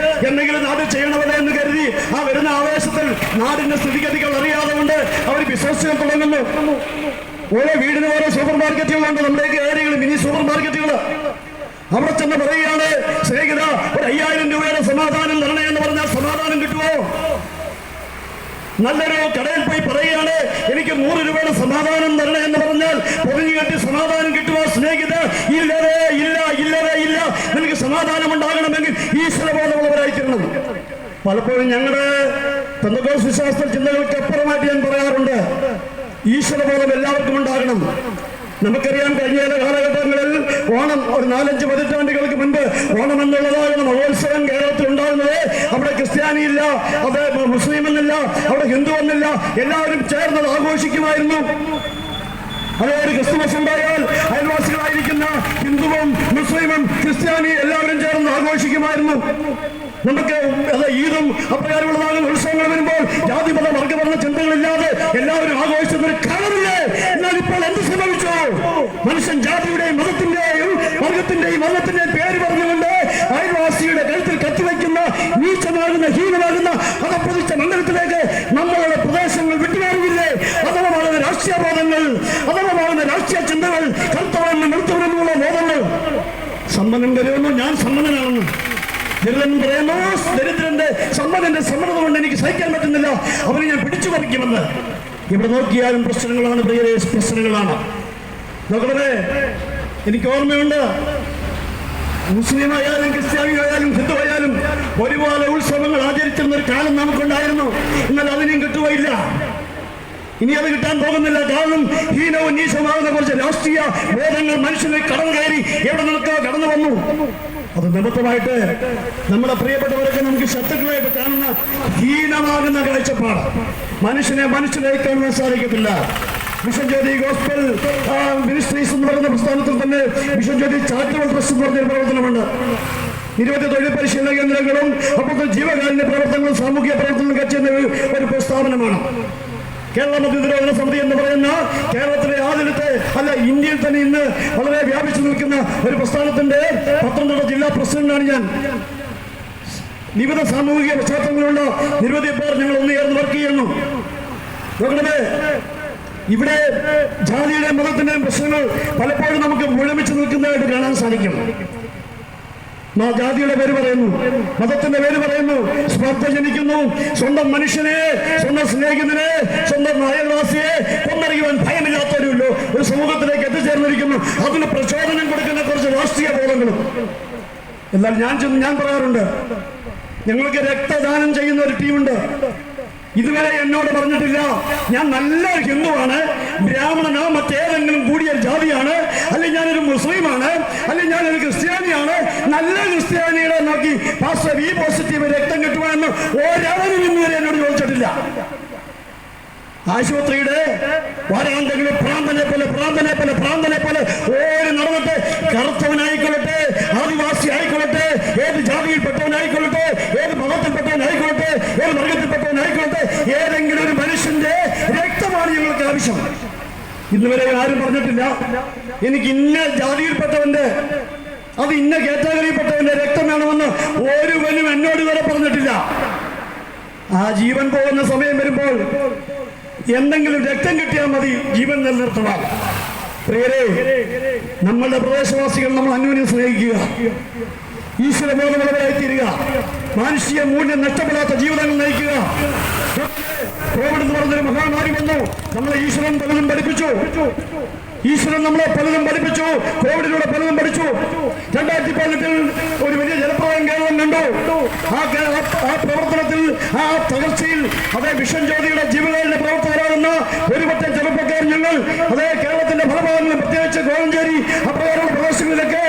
എന്തെങ്കിലും നാട്ടിൽ ചെയ്യണമല്ലോ എന്ന് കരുതി ആ വരുന്ന ആവേശത്തിൽ നാടിന്റെ സ്ഥിതിഗതികൾ അറിയാതെ കൊണ്ട് അവർ ബിസിനസ് തുടങ്ങുന്നു. ഓരോ വീടിന് ഓരോ സൂപ്പർ മാർക്കറ്റുകളുണ്ട്. നമ്മുടെയൊക്കെ ഏരിയകൾ മിനി സൂപ്പർ മാർക്കറ്റുകൾ. അവിടെ ചെന്ന് പറയുകയാണ്, സ്നേഹിത, ഒരു 5000 രൂപയുടെ സമാധാനം തരണേ എന്ന് പറഞ്ഞാൽ സമാധാനം കിട്ടുമോ? നല്ലൊരു കടയിൽ പോയി പറയുകയാണ്, എനിക്ക് 100 രൂപയുടെ സമാധാനം തരണേ എന്ന് പറഞ്ഞാൽ പൊതിഞ്ഞു കെട്ടി സമാധാനം കിട്ടുമോ? സ്നേഹിത, ഇല്ലവേ ഇല്ല. നിനക്ക് സമാധാനം ഉണ്ടാകണമെങ്കിൽ ഈശ്വരബോധമുള്ളവരായിരിക്കണം. പലപ്പോഴും ഞങ്ങളുടെ പെന്തക്കോസ്ത് വിശ്വാസ ചിന്തകൾക്ക് അപ്പുറമായിട്ട് ഞാൻ പറയാറുണ്ട്, ഈശ്വരബോധം എല്ലാവർക്കും ഉണ്ടാകണം. നമുക്കറിയാം, കഴിഞ്ഞ ചില കാലഘട്ടങ്ങളിൽ ഓണം ഒരു 4-5 പതിറ്റാണ്ടുകൾക്ക് മുൻപ് ഓണം എന്നുള്ളതാകുന്ന മഹോത്സവം കേരളത്തിൽ ഉണ്ടാകുന്നത് അവിടെ ക്രിസ്ത്യാനിയില്ല, അത് മുസ്ലിം എന്നില്ല, അവിടെ ഹിന്ദു എന്നില്ല, എല്ലാവരും ചേർന്നത് ആഘോഷിക്കുമായിരുന്നു. അതായത് ക്രിസ്തുമസ് ഉണ്ടായാൽ അയൽവാസികളായിരിക്കുന്ന ഹിന്ദുവും മുസ്ലിമും ക്രിസ്ത്യാനി എല്ലാവരും ചേർന്ന് ആഘോഷിക്കുമായിരുന്നു. നമുക്ക് ഈദും അപ്രകാരമുള്ളതാകുന്ന ഉത്സവങ്ങൾ വരുമ്പോൾ ജാതിമത വർഗവർണ്ണ ചിന്തകളില്ലാതെ എല്ലാവരും ആഘോഷിച്ചൊരു കാലമില്ലേ? എന്നാൽ ഇപ്പോൾ എന്ത് സംഭവിച്ചു? മനുഷ്യൻ ജാതിയുടെയും മതത്തിന്റെയും വർഗത്തിന്റെയും വർണ്ണത്തിന്റെയും പേര് പറഞ്ഞുകൊണ്ട് അയൽവാസിയുടെ കഴുത്തിൽ കത്തിവയ്ക്കുന്ന നീച്ചമാകുന്ന ഹീനമാകുന്ന അതപ്രതിഷ്ഠ മണ്ഡലത്തിലേക്ക് നമ്മളുടെ പ്രദേശങ്ങൾ വിട്ടുമാറുകയില്ലേ? അഥവാകുന്ന രാഷ്ട്രീയ ബോധങ്ങൾ, അഥവാകുന്ന രാഷ്ട്രീയ ചിന്തകൾ, കർത്തവെന്നും നിർത്തവെന്നുമുള്ള ബോധങ്ങൾ. സമ്പന്നൻ കരുതുന്നു ഞാൻ സമ്പന്നനാണെന്ന്, ദരിദ്രൻ പറയുന്നു ദരിദ്രന്റെ സമ്പന്നന്റെ സമ്മതം കൊണ്ട് എനിക്ക് സഹിക്കാൻ പറ്റുന്നില്ല, അവനെ ഞാൻ പിടിച്ചു പറിക്കുമെന്ന്. ഇവിടെ നോക്കിയാലും പ്രശ്നങ്ങളാണ്, പ്രിയരെ, പ്രശ്നങ്ങളാണ്. നോക്കണേ, എനിക്ക് ഓർമ്മയുണ്ട്, മുസ്ലിം ആയാലും ക്രിസ്ത്യാനി ആയാലും ഹിന്ദു ആയാലും ഒരുപോലെ ഉത്സവങ്ങൾ ആചരിച്ചിരുന്ന ഒരു കാലം നമുക്കുണ്ടായിരുന്നു. എന്നാൽ അതിനും കിട്ടുകയില്ല, ഇനി അത് കിട്ടാൻ പോകുന്നില്ല. കാരണം ഹീനവും നീശമാകുന്ന കുറച്ച് രാഷ്ട്രീയ ബോധങ്ങൾ മനുഷ്യനെ കടന്നു കയറി എവിടെ നിന്നൊക്കെ കടന്നു വന്നു. അത് നിമിത്തമായിട്ട് നമ്മുടെ പ്രിയപ്പെട്ടവരൊക്കെ നമുക്ക് ശത്രുക്കളായിട്ട് കാണുന്ന ഹീനമാകുന്ന കാഴ്ചപ്പാട് മനുഷ്യനെ കാണാൻ സാധിക്കത്തില്ല. മിഷൻ ജ്യോതി ഗോസ്പൽ മിനിസ്ട്രീസ് എന്ന് പറയുന്ന പ്രസ്ഥാനത്തിൽ തന്നെ മിഷൻ ജ്യോതി ചാരിറ്റബിൾ ട്രസ്റ്റ് എന്ന് പറഞ്ഞൊരു പ്രവർത്തനമുണ്ട്. 20 തൊഴിൽ പരിശീലന കേന്ദ്രങ്ങളും അപ്പോൾ ജീവകാരുണ്യ പ്രവർത്തനങ്ങളും സാമൂഹിക പ്രവർത്തനങ്ങളും ചെയ്യുന്ന ഒരു പ്രസ്ഥാനമാണ്. കേരള മതനിരോധന സമിതി എന്ന് പറയുന്ന കേരളത്തിലെ ആദ്യത്തെ ഇന്ത്യയിൽ തന്നെ ഇന്ന് വളരെ വ്യാപിച്ചു നിൽക്കുന്ന ഒരു പ്രസ്ഥാനത്തിന്റെ പത്തനംതിട്ട ജില്ലാ പ്രസിഡന്റാണ് ഞാൻ. വിവിധ സാമൂഹിക പശ്ചാത്തലങ്ങളുള്ള നിരവധി പേർ ഞങ്ങൾ ഒന്നുചേർന്ന് വർക്ക് ചെയ്യുന്നു. നോക്കണേ, ഇവിടെ ജാതിയുടെയും മതത്തിന്റെയും പ്രശ്നങ്ങൾ പലപ്പോഴും നമുക്ക് മുഴമിച്ചു നിൽക്കുന്നതായിട്ട് കാണാൻ സാധിക്കും. ജാതിയുടെ പേര് പറയുന്നു, മതത്തിന്റെ പേര് പറയുന്നു, സ്പർദ്ധ ജനിക്കുന്നു. സ്വന്തം മനുഷ്യനെ, സ്വന്തം സ്നേഹിതനെ, സ്വന്തം അയൽവാസിയെ കൊന്നറിയുവാൻ ഭയമില്ലാത്തവരുമല്ലോ ഒരു സമൂഹത്തിലേക്ക് എത്തിച്ചേർന്നിരിക്കുന്നു. അതിന് പ്രചോദനം കൊടുക്കുന്ന കുറച്ച് രാഷ്ട്രീയ ബോധങ്ങളും. എന്നാൽ ഞാൻ പറയാറുണ്ട്, ഞങ്ങൾക്ക് രക്തദാനം ചെയ്യുന്ന ഒരു ടീമുണ്ട്. ഇതുവരെ എന്നോട് പറഞ്ഞിട്ടില്ല ഞാൻ നല്ല ഹിന്ദുവാണ്, ബ്രാഹ്മണനോ മറ്റേതെങ്കിലും കൂടിയ ജാതിയാണ്, അല്ലെങ്കിൽ ഞാനൊരു മുസ്ലിമാണ്, അല്ലെങ്കിൽ ഞാനൊരു ക്രിസ്ത്യാനിയാണ്. നല്ല ക്രിസ്ത്യാനികളെ നോക്കി പാസ്റ്റർ ബി പോസിറ്റീവ് രക്തം കിട്ടുവാണെന്ന് ഒരാളും ഇന്നുവരെ എന്നോട് ചോദിച്ചിട്ടില്ല. ആശുപത്രിയുടെ വാരാന്തങ്ങളിൽ ഭ്രാന്തനെ പോലെ ഓടി നടന്നിട്ട് കറുത്തവനായിക്കൊള്ളട്ടെ, ആദിവാസി ആയിക്കൊള്ളട്ടെ, ഏത് ജാതിയിൽപ്പെട്ടവനായിക്കൊള്ളട്ടെ, ഏത് മതത്തിൽപ്പെട്ടവനായിക്കൊള്ളട്ടെ, ഏത് വർഗത്തിൽപ്പെട്ടവനായിക്കൊള്ളട്ടെ, ഏതെങ്കിലും ഒരു മനുഷ്യന്റെ രക്തമാണ് ഞങ്ങൾക്ക് ആവശ്യം. ഇന്നുവരെ ആരും പറഞ്ഞിട്ടില്ല എനിക്ക് ഇന്ന ജാതിയിൽപ്പെട്ടവന്റെ, അത് ഇന്ന കാറ്റഗറിയിൽപ്പെട്ടവന്റെ രക്തം വേണമെന്ന് ഒരുവനും എന്നോട് വരെ പറഞ്ഞിട്ടില്ല. ആ ജീവൻ പോകുന്ന സമയം വരുമ്പോൾ എന്തെങ്കിലും രക്തം കിട്ടിയാൽ മതി ജീവൻ നിലനിർത്തുവാൻ. പ്രിയരെ, നമ്മളുടെ പ്രദേശവാസികൾ നമ്മൾ അന്യോന്യം സ്നേഹിക്കുക, ഈശ്വരബോധമുള്ളവരായി തീരുക, മാനുഷിക മൂല്യം നഷ്ടപ്പെടാത്ത ജീവിതങ്ങൾ നയിക്കുക. കോവിഡ് എന്ന് പറഞ്ഞൊരു മഹാമാരി വന്നു, നമ്മളെ ഈശ്വരൻ പലതും പഠിപ്പിച്ചു. കോവിഡിലൂടെ പലതും പഠിച്ചു. 2018 ഒരു വലിയ ജലപ്രളയം കേരളം കണ്ടു. ആ പ്രവർത്തനത്തിൽ, ആ തകർച്ചയിൽ അതേ വിഷൻ ജ്യോതിയുടെ ജീവകാരുടെ പ്രവർത്തകരാകുന്ന ഒരുപറ്റം ചെറുപ്പക്കാർ ഞങ്ങൾ അതേ കേരളത്തിന്റെ പല ഭാഗങ്ങളിൽ, പ്രത്യേകിച്ച് കോഴഞ്ചേരി അപ്രകാരമുള്ള പ്രദേശങ്ങളിലൊക്കെ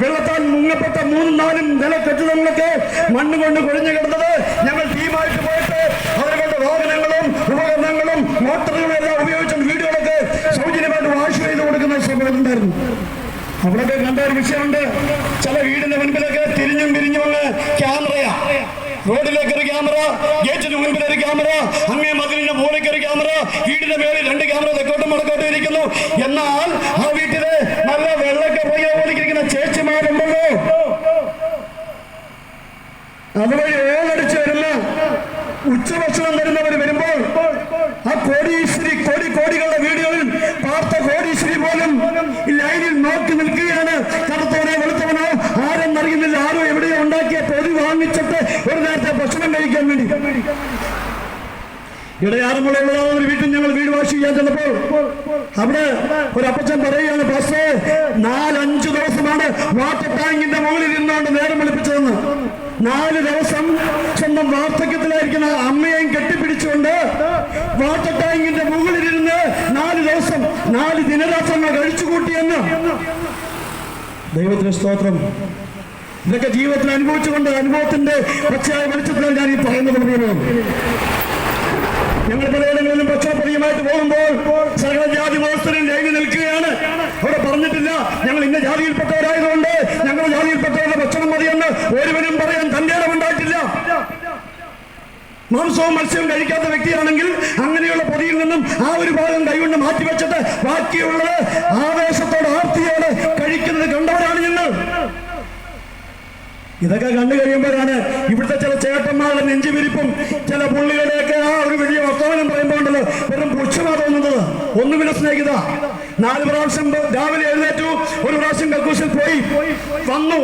വെള്ളത്താൽ മുങ്ങപ്പെട്ട 3-4 നില കെട്ടിടങ്ങളൊക്കെ മണ്ണുകൊണ്ട് കൊഴിഞ്ഞു കിടന്നത് ഞങ്ങൾ ടീമായിട്ട് പോയിട്ട് അവരുടെ വാഹനങ്ങളും ഉപകരണങ്ങളും മോട്ടറുകളും എല്ലാം ഉപയോഗിച്ച വീടുകളൊക്കെ സൗജന്യമായിട്ട് വാഷ് ചെയ്ത് കൊടുക്കുന്ന സമയത്തുണ്ടായിരുന്നു. അവിടെയൊക്കെ കണ്ട ഒരു വിഷയമുണ്ട്. ചില വീടിന്റെ മുൻപിലൊക്കെ തിരിഞ്ഞും പിരിഞ്ഞും അങ്ങ് ക്യാമറയാ, റോഡിലേക്ക് ഒരു ക്യാമറ, ഗേറ്റിന് മുൻപിൽ ഒരു ക്യാമറ, അങ്ങേ മതിലിന്റെ മൂലയ്ക്ക് ഒരു ക്യാമറ, വീടിന്റെ മേളിൽ 2 ക്യാമറ തെക്കോട്ടും വടക്കോട്ടും ഇരിക്കുന്നു. എന്നാൽ ആ വീട്ടില് നല്ല വെള്ളമൊക്കെ പോലിരിക്കുന്ന ചേച്ചിമാരുണ്ടല്ലോ, അതുവഴി ഓളടിച്ചു വരുന്ന ഉച്ചഭക്ഷണം തരുന്നവർ വരുമ്പോൾ ആ കോടികളുടെ വീടുകളിൽ പാർത്ത കോടീശ്വരി പോലും ലൈനിൽ നോക്കി നിൽക്കുകയാണ്. കറുത്തവനോ വെളുത്തവനോ ആരെന്നറിയുന്നില്ല, ആരോ എവിടെയോ ഉണ്ടാക്കിയ പൊതി വാങ്ങിച്ചിട്ട് ഒരു നേരത്തെ ഭക്ഷണം കഴിക്കാൻ വേണ്ടി. ഇടയാറുമുള്ളതാവുന്ന ഒരു വീട്ടിൽ ഞങ്ങൾ വീട് വാഷ് ചെയ്യാൻ ചെന്നപ്പോൾ അവിടെ ഒരു അപ്പച്ചൻ പറയുകയാണ്, പാസ്റ്റേ 4-5 ദിവസമാണ് വാട്ടർ ടാങ്കിന്റെ മുകളിൽ ഇരുന്നുകൊണ്ട് നേരം വെളുപ്പിച്ചതെന്ന്. 4 ദിവസം സ്വന്തം വാർദ്ധക്യത്തിലായിരിക്കുന്ന അമ്മയെയും കെട്ടിപ്പിടിച്ചുകൊണ്ട് വാട്ടർ ടാങ്കിന്റെ മുകളിലിരുന്ന് 4 ദിവസം 4 ദിനരാത്രങ്ങൾ കഴിച്ചുകൂട്ടിയെന്ന്. ദൈവത്തിന് സ്തോത്രം. ഇതൊക്കെ ജീവിതത്തിൽ അനുഭവിച്ചുകൊണ്ട് അനുഭവത്തിന്റെ പച്ചയായ വെളിച്ചത്തിലാണ് ഞാൻ ഈ പറയുന്നത്. ഞങ്ങൾ പലയിടങ്ങളിലും പക്ഷപാതീയമായിട്ട് പോകുമ്പോൾ സകല ജാതി മതസ്ഥരും ലൈനിൽ നിൽക്കുകയാണ്. അവിടെ പറഞ്ഞിട്ടില്ല ഞങ്ങൾ ഇന്ന ജാതിയിൽപ്പെട്ടവരായതുകൊണ്ട് ഞങ്ങളുടെ ജാതിയിൽപ്പെട്ടവരുടെ ഭക്ഷണം മതിയെന്ന് ഒരുവനും പറയാൻ തന്റെ ഇടമുണ്ടായിട്ടില്ല. മാംസവും മത്സ്യവും കഴിക്കാത്ത വ്യക്തിയാണെങ്കിൽ അങ്ങനെയുള്ള പൊതിയിൽ നിന്നും ആ ഒരു ഭാഗം കൈകൊണ്ട് മാറ്റിവെച്ചിട്ട് ബാക്കിയുള്ളത് ആവേശത്തോടെ ആർത്തിയോടെ കഴിക്കുന്നത് കണ്ടവരാണ് ഞങ്ങൾ. ഇതൊക്കെ കണ്ടു കഴിയുമ്പോഴാണ് ഇവിടുത്തെ ചില ചേട്ടന്മാരുടെ നെഞ്ചുവിരിപ്പും ചില പുള്ളികളുടെയൊക്കെ ആ ഒരു വലിയ വർത്തമാനം പറയുമ്പോണ്ടല്ലോ വെറും പുച്ഛമാ തോന്നുന്നത്. ഒന്നുമില്ല സ്നേഹിത, 4 പ്രാവശ്യം രാവിലെ എഴുന്നേറ്റു, ഒരു പ്രാവശ്യം കക്കൂസിൽ പോയി വന്നു,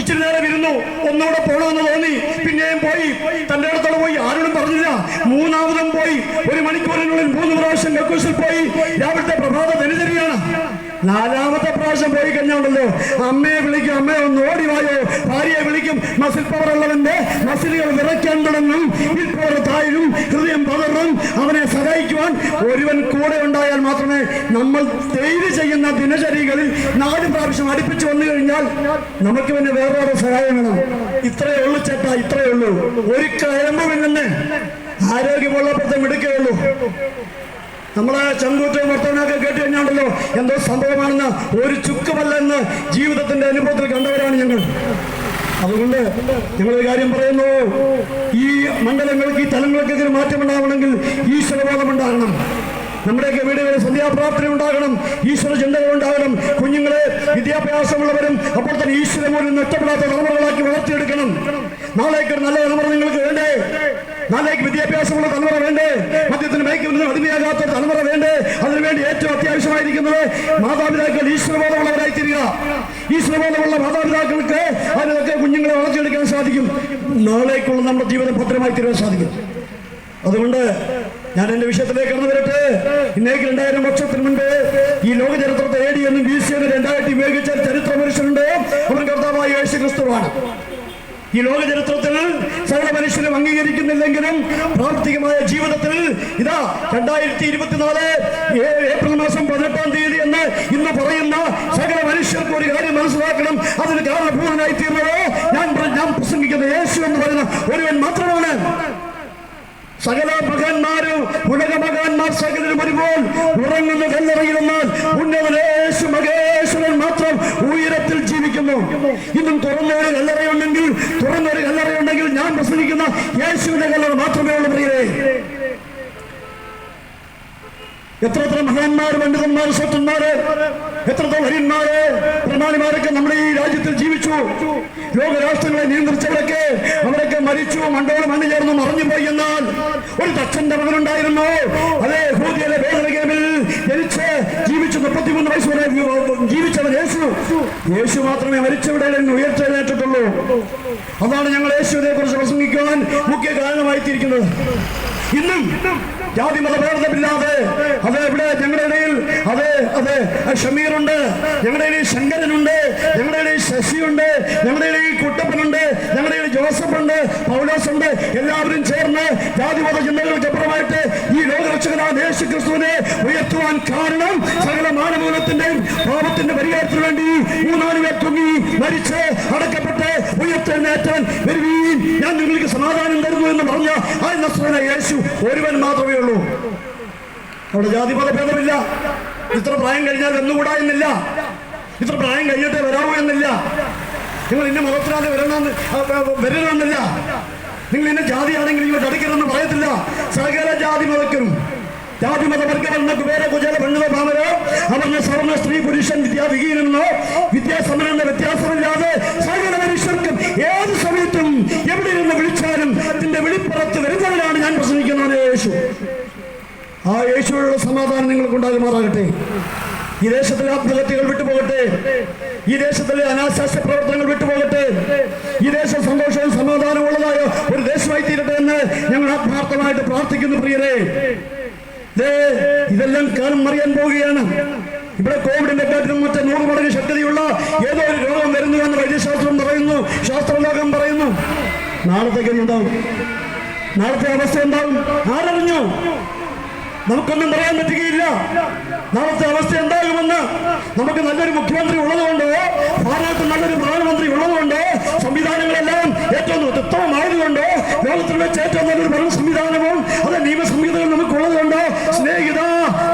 ഇച്ചിരി നേരം ഇരുന്നു, ഒന്നുകൂടെ പോകണമെന്ന് തോന്നി, പിന്നെയും പോയി, തന്റെ അടുത്തോടെ പോയി, ആരോടും പറഞ്ഞില്ല. 3ാമതും പോയി, 1 മണിക്കൂറിനുള്ളിൽ 3 പ്രാവശ്യം കക്കൂസിൽ പോയി. രാവിലത്തെ പ്രഭാത ദിനചര്യയാണ്. 4ാമത്തെ പ്രാവശ്യം പോയി കഴിഞ്ഞുണ്ടല്ലോ അമ്മയെ വിളിക്കും, അമ്മയെ ഒന്ന് ഓടിവായോ, ഭാര്യയെ വിളിക്കും. മസിൽ പവർ ഉള്ളവന്റെ മസിലുകൾ വിറയ്ക്കാൻ തുടങ്ങും, തായും ഹൃദയം പതറും. അവനെ സഹായിക്കുവാൻ ഒരുവൻ കൂടെ ഉണ്ടായാൽ മാത്രമേ നമ്മൾ ഡെയിലി ചെയ്യുന്ന ദിനചര്യകളിൽ 4 പ്രാവശ്യം അടുപ്പിച്ച് വന്നു കഴിഞ്ഞാൽ നമുക്ക് പിന്നെ വേറെ സഹായം വേണം. ഇത്രയേ ഉള്ളൂ ചേട്ടാ, ഇത്രയേ ഉള്ളൂ. ഒരു കയമ്പും തന്നെ ആരോഗ്യമുള്ളപ്പോഴത്തെ എടുക്കുകയുള്ളൂ. നമ്മളെ ചങ്കൂറ്റവും വർത്തമാനമൊക്കെ കേട്ട് കഴിഞ്ഞാണ്ടല്ലോ എന്തോ സംഭവമാണെന്ന് ഒരു ചുക്കുമല്ലെന്ന് ജീവിതത്തിന്റെ അനുഭവത്തിൽ കണ്ടവരാണ് ഞങ്ങൾ. അതുകൊണ്ട് ഞങ്ങളൊരു കാര്യം പറയുന്നു, ഈ മണ്ഡലങ്ങൾക്ക്, ഈ തലങ്ങൾക്കെതിരെ മാറ്റമുണ്ടാവണമെങ്കിൽ ഈശ്വരബോധമുണ്ടാകണം. നമ്മുടെയൊക്കെ വീടുകളിൽ സന്ധ്യാപ്രാർത്ഥന ഉണ്ടാകണം, ഈശ്വര ചിന്തകൾ ഉണ്ടാകണം. കുഞ്ഞുങ്ങളെ വിദ്യാഭ്യാസമുള്ളവരും അപ്പോൾ തന്നെ ഈശ്വര മൂല്യം നഷ്ടപ്പെടാത്ത തലമുറകളാക്കി വളർത്തിയെടുക്കണം. നാളേക്ക് ഒരു നല്ല തലമുറ നിങ്ങൾക്ക് വേണ്ടേ? നാളേക്ക് വിദ്യാഭ്യാസമുള്ള തലമുറ വേണ്ടേ? മദ്യത്തിന് മയക്കുന്നതിന് അടിമയാകാത്ത തലമുറ വേണ്ടേ? അതിനുവേണ്ടി ഏറ്റവും അത്യാവശ്യമായിരിക്കുന്നത് മാതാപിതാക്കൾ ഈശ്വരബോധമുള്ളവരായി തീരുക. ഈശ്വരബോധമുള്ള മാതാപിതാക്കൾക്ക് അതിനൊക്കെ കുഞ്ഞുങ്ങളെ വളർത്തിയെടുക്കാൻ സാധിക്കും. നാളേക്കുള്ള നമ്മുടെ ജീവിതം ഭദ്രമായി തീരാൻ സാധിക്കും. അതുകൊണ്ട് ഞാൻ എന്റെ വിഷയത്തിലേക്ക് കടന്നു വരട്ടെ. ഇന്നേക്ക് 2000 വർഷത്തിന് മുൻപ് ഈ ലോക ചരിത്രത്തെ AD എന്നും BC എന്നും 2000 ഉപയോഗിച്ച ചരിത്ര മനുഷ്യനുണ്ട്. അവൻ കർത്താവായ യേശു ക്രിസ്തുവാണ്. ഈ ലോക ചരിത്രത്തിൽ സകല മനുഷ്യരും അംഗീകരിക്കുന്നില്ലെങ്കിലും പ്രാവർത്തികമായ ജീവിതത്തിൽ ഇതാ 2024 ഏപ്രിൽ മാസം 18-ാം തീയതി എന്ന് ഇന്ന് പറയുന്ന സകല മനുഷ്യർക്ക് ഒരു കാര്യം മനസ്സിലാക്കണം. അതിന് കാരണഭൂതനായി തീർന്നത് ഞാൻ പ്രസംഗിക്കുന്ന യേശു എന്ന് പറയുന്ന ഒരുവൻ മാത്രമാണ്. സകല മകന്മാരും ഉലക മകന്മാർ സകലരും ഒരുപോൽ ഉറങ്ങുന്ന കല്ലറയിലെന്നാൽ ഉന്നതനേശു മകേശ്വരൻ മാത്രം ഉയരത്തിൽ ജീവിക്കുന്നു. ഇന്നും തുറന്നൊരു കല്ലറയുണ്ടെങ്കിൽ ഞാൻ പ്രസംഗിക്കുന്ന യേശുവിന്റെ കല്ലറ മാത്രമേ ഉള്ളൂ. പ്രിയരേ, എത്ര മഹാന്മാർ, പണ്ഡിതന്മാർ, സ്വത്തന്മാര്, എത്ര വര്യന്മാര്, പ്രമാണിമാരൊക്കെ നമ്മുടെ ഈ രാജ്യത്തിൽ ജീവിച്ചു. ലോകരാഷ്ട്രങ്ങളെ നിയന്ത്രിച്ചവരൊക്കെ അവരൊക്കെ മരിച്ചു, മണ്ടോളം മണ്ണ് ചേർന്ന് മറഞ്ഞുപോയി. എന്നാൽ ഒരു തച്ചന്റെ മകനുണ്ടായിരുന്നു. അതേ യഹൂദിയിലെ ബേത്ലഹേമിൽ ജനിച്ച് ജീവിച്ചു 33 വയസ്സ് വരെ ജീവിച്ചവൻ യേശു മാത്രമേ മരിച്ചവിടെ ഉയർത്തെഴുന്നേറ്റിട്ടുള്ളൂ. അതാണ് ഞങ്ങൾ യേശുവിനെ കുറിച്ച് പ്രസംഗിക്കുവാൻ മുഖ്യ കാരണമായി തീർക്കുന്നത്. ഇന്നും ജാതി മതഭേദമില്ലാതെ ഇവിടെ ഞങ്ങളുടെ ഇടയിൽ ഷമീറുണ്ട്, ഞങ്ങളുടെ ഇടയിൽ ശങ്കരനുണ്ട്, ഞങ്ങളുടെ ഇടയിൽ ശശിയുണ്ട്, ഞങ്ങളുടെ ഇടയിൽ കുട്ടപ്പനുണ്ട്, ഞങ്ങളുടെ ഇടയിൽ ജോസഫുണ്ട്, പൗലോസുണ്ട്. എല്ലാവരും ചേർന്ന് ജാതി മത ചിന്തകൾക്കപ്പുറമായിട്ട് ഈ ലോകരക്ഷകനായ യേശു ക്രിസ്തുവിനെ ഉയർത്തുവാൻ കാരണം സകല മാനവകുലത്തിന്റെയും പാപത്തിന്റെ പരിഹാരത്തിന് വേണ്ടി 3-4 പേർ തൂങ്ങി മരിച്ച് അടക്കപ്പെട്ട് ഉയർത്തെഴുന്നേറ്റാൻ വരുവീൻ, ഞാൻ നിങ്ങൾക്ക് സമാധാനം തരുന്നു എന്ന് പറഞ്ഞ ആ നസ്രനായ യേശു ഒരുവൻ മാത്രമേ ഉള്ളൂ. അവിടെ ജാതി മതഭേദമില്ല. ഇത്ര പ്രായം കഴിഞ്ഞാൽ വന്നുകൂടാ എന്നില്ല, ഇത്ര പ്രായം കഴിഞ്ഞിട്ടേ വരാവൂ എന്നില്ല, നിങ്ങൾ ഇന്ന മതത്തിലാണ് വരണമെന്നില്ല, നിങ്ങൾ ഇന്ന ജാതിയാണെങ്കിൽ ഇങ്ങോട്ട് അടുക്കരുതെന്ന് പറയത്തില്ല. സകല ജാതി മതക്കരും ജാതി മതവർഗമെന്ന കുബേര കുചേല പണ്ഡിത ഭാമരോ അവർണ്ണ സവർണ്ണ സ്ത്രീ പുരുഷൻ വിദ്യാവിഹീനെന്നോ വിദ്യാസമ്പന്ന വ്യത്യാസമില്ലാതെ സകല മനുഷ്യർക്കും ഏത് സമയത്തും എവിടെ നിന്ന് വിളിച്ചാലും ഇതിന്റെ വെളിപ്പുറത്ത് വരുന്നവനാണ് ഞാൻ പ്രസംഗിക്കുന്ന യേശു. ആ യേശുവിനുള്ള സമാധാനം നിങ്ങൾക്കുണ്ടാകുമാറാകട്ടെ. ഈ ദേശത്തിലെ ആത്മഹത്യകൾ വിട്ടുപോകട്ടെ, ഈ ദേശത്തിലെ അനാശാസ്യ പ്രവർത്തനങ്ങൾ വിട്ടുപോകട്ടെ, ഈ ദേശം സന്തോഷവും സമാധാനവും ഉള്ളതായ ഒരു ദേശമായി തീരട്ടെ എന്ന് ഞങ്ങൾ ആത്മാർത്ഥമായിട്ട് പ്രാർത്ഥിക്കുന്നു. പ്രിയരെ, ഇതെല്ലാം കാലം മറിയാൻ പോവുകയാണ്. ഇവിടെ കോവിഡിന്റെ കാറ്റിലും മറ്റേ 100 മടങ്ങ് ശക്തിയുള്ള ഏതോ ഒരു രോഗം വരുന്നു എന്ന് വൈദ്യശാസ്ത്രം പറയുന്നു, ശാസ്ത്രലോകം പറയുന്നു. നാളത്തേക്ക് എന്താവും? നാളത്തെ അവസ്ഥ എന്താവും? ആരറിഞ്ഞു? നമുക്കൊന്നും പറയാൻ പറ്റുകയില്ല. നാളത്തെ അവസ്ഥ എന്താകുമെന്ന് നമുക്ക് നല്ലൊരു മുഖ്യമന്ത്രി ഉള്ളതുകൊണ്ട്, ഭാരതത്തിൽ നല്ലൊരു പ്രധാനമന്ത്രി ഉള്ളതുകൊണ്ട്, സംവിധാനങ്ങളെല്ലാം ഏറ്റവും ഉത്തമമായതുകൊണ്ട്, ലോകത്തിൽ വെച്ച് ഏറ്റവും നല്ലൊരു ഭരണ സംവിധാനവും അത് നിയമ സംഹിതകളും നമുക്കുള്ളതുകൊണ്ട് സ്നേഹിത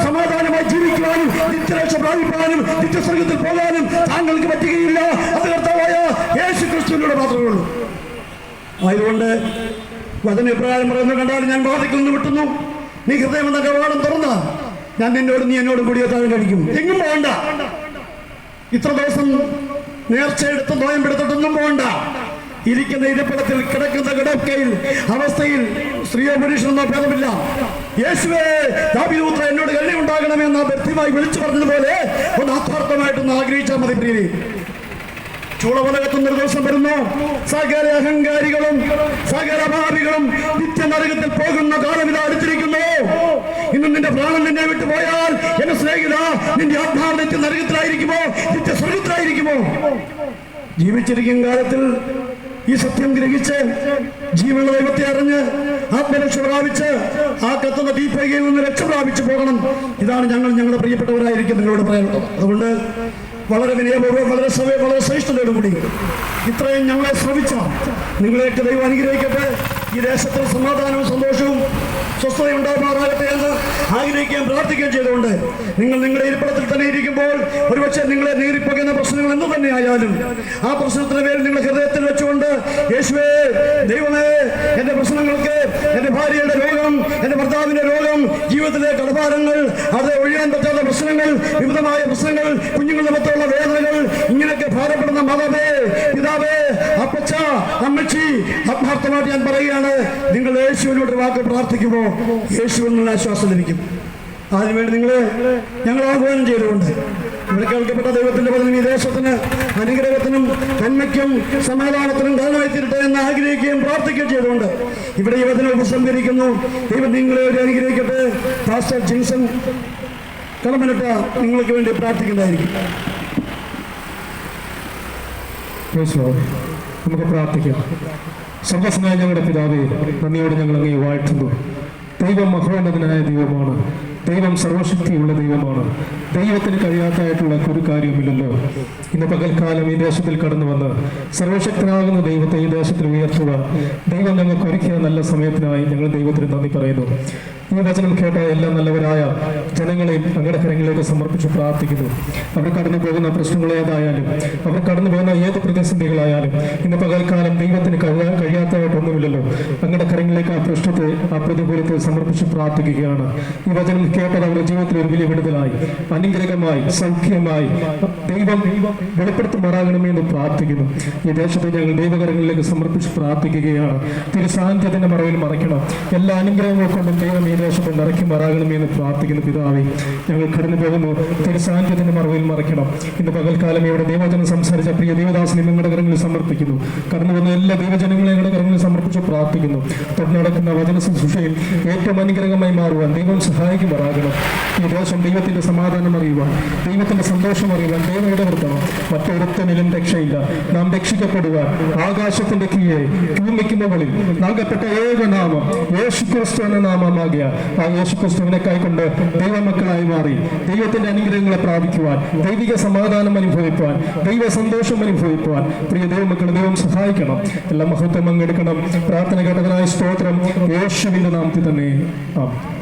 സമാധാനമായി ജീവിക്കുവാനും നിത്യരക്ഷ പ്രാപിക്കാനും നിത്യസ്വർഗത്തിൽ പോകാനും താങ്കൾക്ക് പറ്റുകയില്ല. അത് കർത്താവായ യേശു ക്രിസ്തുവിലൂടെ മാത്രമേ ഉള്ളൂ. ആയതുകൊണ്ട് വചന അഭിപ്രായം പറയുന്നത് കണ്ടാൽ ഞാൻ വാദിക്കുന്നു വിട്ടുന്നു. നീ ഹൃദയം എന്ന കവാടം തുറന്ന ഞാൻ നീ എന്നോടും കൂടി താഴെ കഴിക്കും. എങ്ങും പോകണ്ട. ഇത്ര ദിവസം നേർച്ചയെടുത്ത് നോയമ്പെടുത്തിട്ടൊന്നും പോകണ്ട. ഇരിക്കുന്ന ഇരിപ്പിടത്തിൽ, കിടക്കുന്ന കിടക്കയിൽ, അവസ്ഥയിൽ സ്ത്രീയോ പുരുഷനോ ഭേദമില്ല. യേശുവേ ദാവീദുപുത്രാ എന്നോട് കരുണ ഉണ്ടാകണമെന്ന് വ്യക്തിമായി വിളിച്ചു പറഞ്ഞതുപോലെ ഒന്ന് ആത്മാർത്ഥമായിട്ടൊന്ന് ആഗ്രഹിച്ചാൽ മതി. പ്രിയരെ, ചൂളവലകത്തുന്നൊരു ദിവസം വരുന്നു. സകല അഹങ്കാരികളും സകല ഭാവികളും നിത്യനരകത്തിൽ പോകുന്ന കാലം ഇതാ അടുത്തിരിക്കുന്നു. ഇന്ന് നിന്റെ പ്രാണൻ നിന്നെ വിട്ടു പോയാൽ എന്റെ സ്നേഹിത, നിന്റെ ആത്മാവ് നിത്യ നരകത്തിലായിരിക്കുമോ നിത്യ സ്വർഗത്തിലായിരിക്കുമോ? ജീവിച്ചിരിക്കും കാലത്തിൽ ഈ സത്യം ഗ്രഹിച്ച് ജീവനുള്ള ദൈവത്തെ അറിഞ്ഞ് ആത്മരക്ഷ പ്രാപിച്ച് ആ കത്തുന്ന തീപ്പകയിൽ നിന്ന് രക്ഷ പ്രാപിച്ചു പോകണം. ഇതാണ് ഞങ്ങളുടെ പ്രിയപ്പെട്ടവരായിരിക്കും നിങ്ങളോട് പറയാനുള്ളത്. അതുകൊണ്ട് വളരെ വിനയപൂർവ്വം വളരെ ശ്രേഷ്ഠതയോടുകൂടി ഇത്രയും ഞങ്ങളെ ശ്രമിച്ച നിങ്ങളെയൊക്കെ ദൈവം അനുഗ്രഹിക്കട്ടെ. ഈ ദേശത്തിൽ സമാധാനവും സന്തോഷവും സ്വസ്ഥത ഉണ്ടാകുമാറാകട്ടെ എന്ന് ആഗ്രഹിക്കുകയും പ്രാർത്ഥിക്കുകയും ചെയ്തുകൊണ്ട് നിങ്ങൾ നിങ്ങളുടെ ഇരിപ്പിടത്തിൽ തന്നെ ഇരിക്കുമ്പോൾ ഒരുപക്ഷെ നിങ്ങളെ നേരിപ്പോകുന്ന പ്രശ്നങ്ങൾ എന്തു തന്നെ ആയാലും ആ പ്രശ്നത്തിന് പേരിൽ നിങ്ങളുടെ ഹൃദയത്തിൽ വെച്ചുകൊണ്ട് യേശുവേ ദൈവമേ, എന്റെ പ്രശ്നങ്ങൾക്ക്, എന്റെ ഭാര്യയുടെ രോഗം, എന്റെ ഭർത്താവിന്റെ രോഗം, ജീവിതത്തിലെ കടഭാരങ്ങൾ, അത് ഒഴിയാൻ പറ്റാത്ത പ്രശ്നങ്ങൾ, വിവിധമായ പ്രശ്നങ്ങൾ, കുഞ്ഞുങ്ങളുടെ മൊത്തമുള്ള വേദനകൾ, ഇങ്ങനെയൊക്കെ ഭാരപ്പെടുന്ന മാതാവേ, പിതാവേ, അപ്പച്ച, അമ്മച്ചി, ആത്മാർത്ഥമായിട്ട് ഞാൻ പറയുകയാണ്, നിങ്ങൾ യേശുവിനോട് വാക്ക് പ്രാർത്ഥിക്കുമ്പോൾ യേശുവിനുള്ള ആശ്വാസം ലഭിക്കും. അതിനുവേണ്ടി നിങ്ങളെ ഞങ്ങൾ ആഹ്വാനം ചെയ്തുകൊണ്ട് ഇവിടെ കേൾക്കപ്പെട്ട ദൈവത്തിന്റെ വചനം ഈ ദേശത്തിന് അനുഗ്രഹത്തിനും നന്മയ്ക്കും സമാധാനത്തിനും കാരണമായി തീരട്ടെ എന്ന് ആഗ്രഹിക്കുകയും പ്രാർത്ഥിക്കുകയും ചെയ്തുകൊണ്ട് ഇവിടെ ഈ വചനം ഉപസംഹരിക്കുന്നു. ദൈവം നിങ്ങളെ ഒരു അനുഗ്രഹിക്കട്ടെ. പാസ്റ്റർ ജിൻസൺ കടമനിട്ട നിങ്ങൾക്ക് വേണ്ടി പ്രാർത്ഥിക്കുന്നതായിരിക്കും. നമുക്ക് പ്രാർത്ഥിക്കാം. സർവസ്വനായ ഞങ്ങളുടെ പിതാവേ, നന്ദിയോടെ ഞങ്ങൾ അങ്ങേ വാഴ്ത്തുന്നു. ദൈവം മഹോന്നതനായ ദൈവമാണ്. ദൈവം സർവശക്തിയുള്ള ദൈവമാണ്. ദൈവത്തിന് കഴിയാത്തതായിട്ടുള്ള ഒരു കാര്യവുമില്ലല്ലോ. ഇന്ന് പകൽക്കാലം ഈ ദേശത്തിൽ കടന്നു വന്ന് സർവശക്തനാകുന്ന ദൈവത്തെ ഈ ദേശത്തിൽ ഉയർത്തുക ദൈവം ഞങ്ങൾക്ക് ഒരുക്കിയ നല്ല സമയത്തിനായി ഞങ്ങൾ ദൈവത്തിന് നന്ദി പറയുന്നു. ഈ വചനം കേട്ട എല്ലാ നല്ലവരായ ജനങ്ങളെയും അങ്ങയുടെ കരങ്ങളിലേക്ക് സമർപ്പിച്ച് പ്രാർത്ഥിക്കുന്നു. അവർ കടന്നു പോകുന്ന പ്രശ്നങ്ങൾ ഏതായാലും, അവർ കടന്നു പോകുന്ന ഏത് പ്രതിസന്ധികളായാലും ഇന്ന് പകൽക്കാലം ദൈവത്തിന് കഴിയാത്തതായിട്ടൊന്നുമില്ലല്ലോ. അങ്ങയുടെ കരങ്ങളിലേക്ക് ആ പ്രശ്നത്തെ, ആ പ്രതികൂലത്തെ സമർപ്പിച്ച് പ്രാർത്ഥിക്കുകയാണ്. ഈ വചനം കേട്ടത് അവരുടെ ജീവിതത്തിൽ ഒരു വലിയ വിടുതലായി, അനുഗ്രഹമായി, സൗഖ്യമായി ദൈവം വെളിപ്പെടുത്തുമാറാകണമേ എന്ന് പ്രാർത്ഥിക്കുന്നു. ഈ ദേശത്തെ ഞങ്ങൾ ദൈവകരങ്ങളിലേക്ക് സമർപ്പിച്ച് പ്രാർത്ഥിക്കുകയാണ്. തിരുസാന്നിധ്യത്തിന്റെ മറവിൽ മറയ്ക്കണം. എല്ലാ അനുഗ്രഹങ്ങൾ കൊണ്ടും ദൈവം ഈ ദേശത്തെ നിറയ്ക്ക് മാറാകണമേ എന്ന് പ്രാർത്ഥിക്കുന്നു. പിതാവേ, ഞങ്ങൾ കടന്നു പോകുന്നു. തിരുസാന്നിധ്യത്തിന്റെ മറവിൽ മറയ്ക്കണം. ഇന്ന് പകൽക്കാലം ഇവിടെ ദൈവജനം സംസാരിച്ച പ്രിയ ദൈവദാസനെ ഞങ്ങളുടെ കരങ്ങളിൽ സമർപ്പിക്കുന്നു. കടന്നു വന്ന എല്ലാ ദൈവജനങ്ങളെ ഞങ്ങളുടെ കരങ്ങളിൽ സമർപ്പിച്ച് പ്രാർത്ഥിക്കുന്നു. തുടർന്ന് നടക്കുന്ന വചന ശുശ്രൂഷയിൽ ഏറ്റവും അനുഗ്രഹമായി മാറുവാൻ ദൈവം സഹായിക്കുമാറാകണം. ഈ ദേശം ദൈവത്തിന്റെ സമാധാനം അറിയുവാൻ, ദൈവത്തിന്റെ സന്തോഷം അറിയുവാൻ ദൈവം ഇടപെടുത്തണം. മറ്റൊരുത്തനിലും രക്ഷയില്ല. നാം രക്ഷിക്കപ്പെടുവാൻ ആകാശത്തിന്റെ കീഴെ ഭൂമിക്ക് മുകളിൽ നൽകപ്പെട്ട ഏക നാമം യേശുക്രിസ്തു എന്ന നാമമാകിയ ആ യേശുക്രിസ്തുവിനെ കൈക്കൊണ്ട് ദൈവമക്കളായി മാറി ദൈവത്തിന്റെ അനുഗ്രഹങ്ങളെ പ്രാപിക്കുവാൻ, ദൈവിക സമാധാനം അനുഭവിക്കുവാൻ, ദൈവ സന്തോഷം അനുഭവിക്കുവാൻ പ്രിയ ദൈവമക്കളെ ദൈവം സഹായിക്കണം. എല്ലാ മഹത്വം അങ്ങെടുക്കണം. പ്രാർത്ഥന കേട്ടതിനായ സ്തോത്രം യേശുവിന്റെ നാമത്തിൽ തന്നെ. ആമേൻ.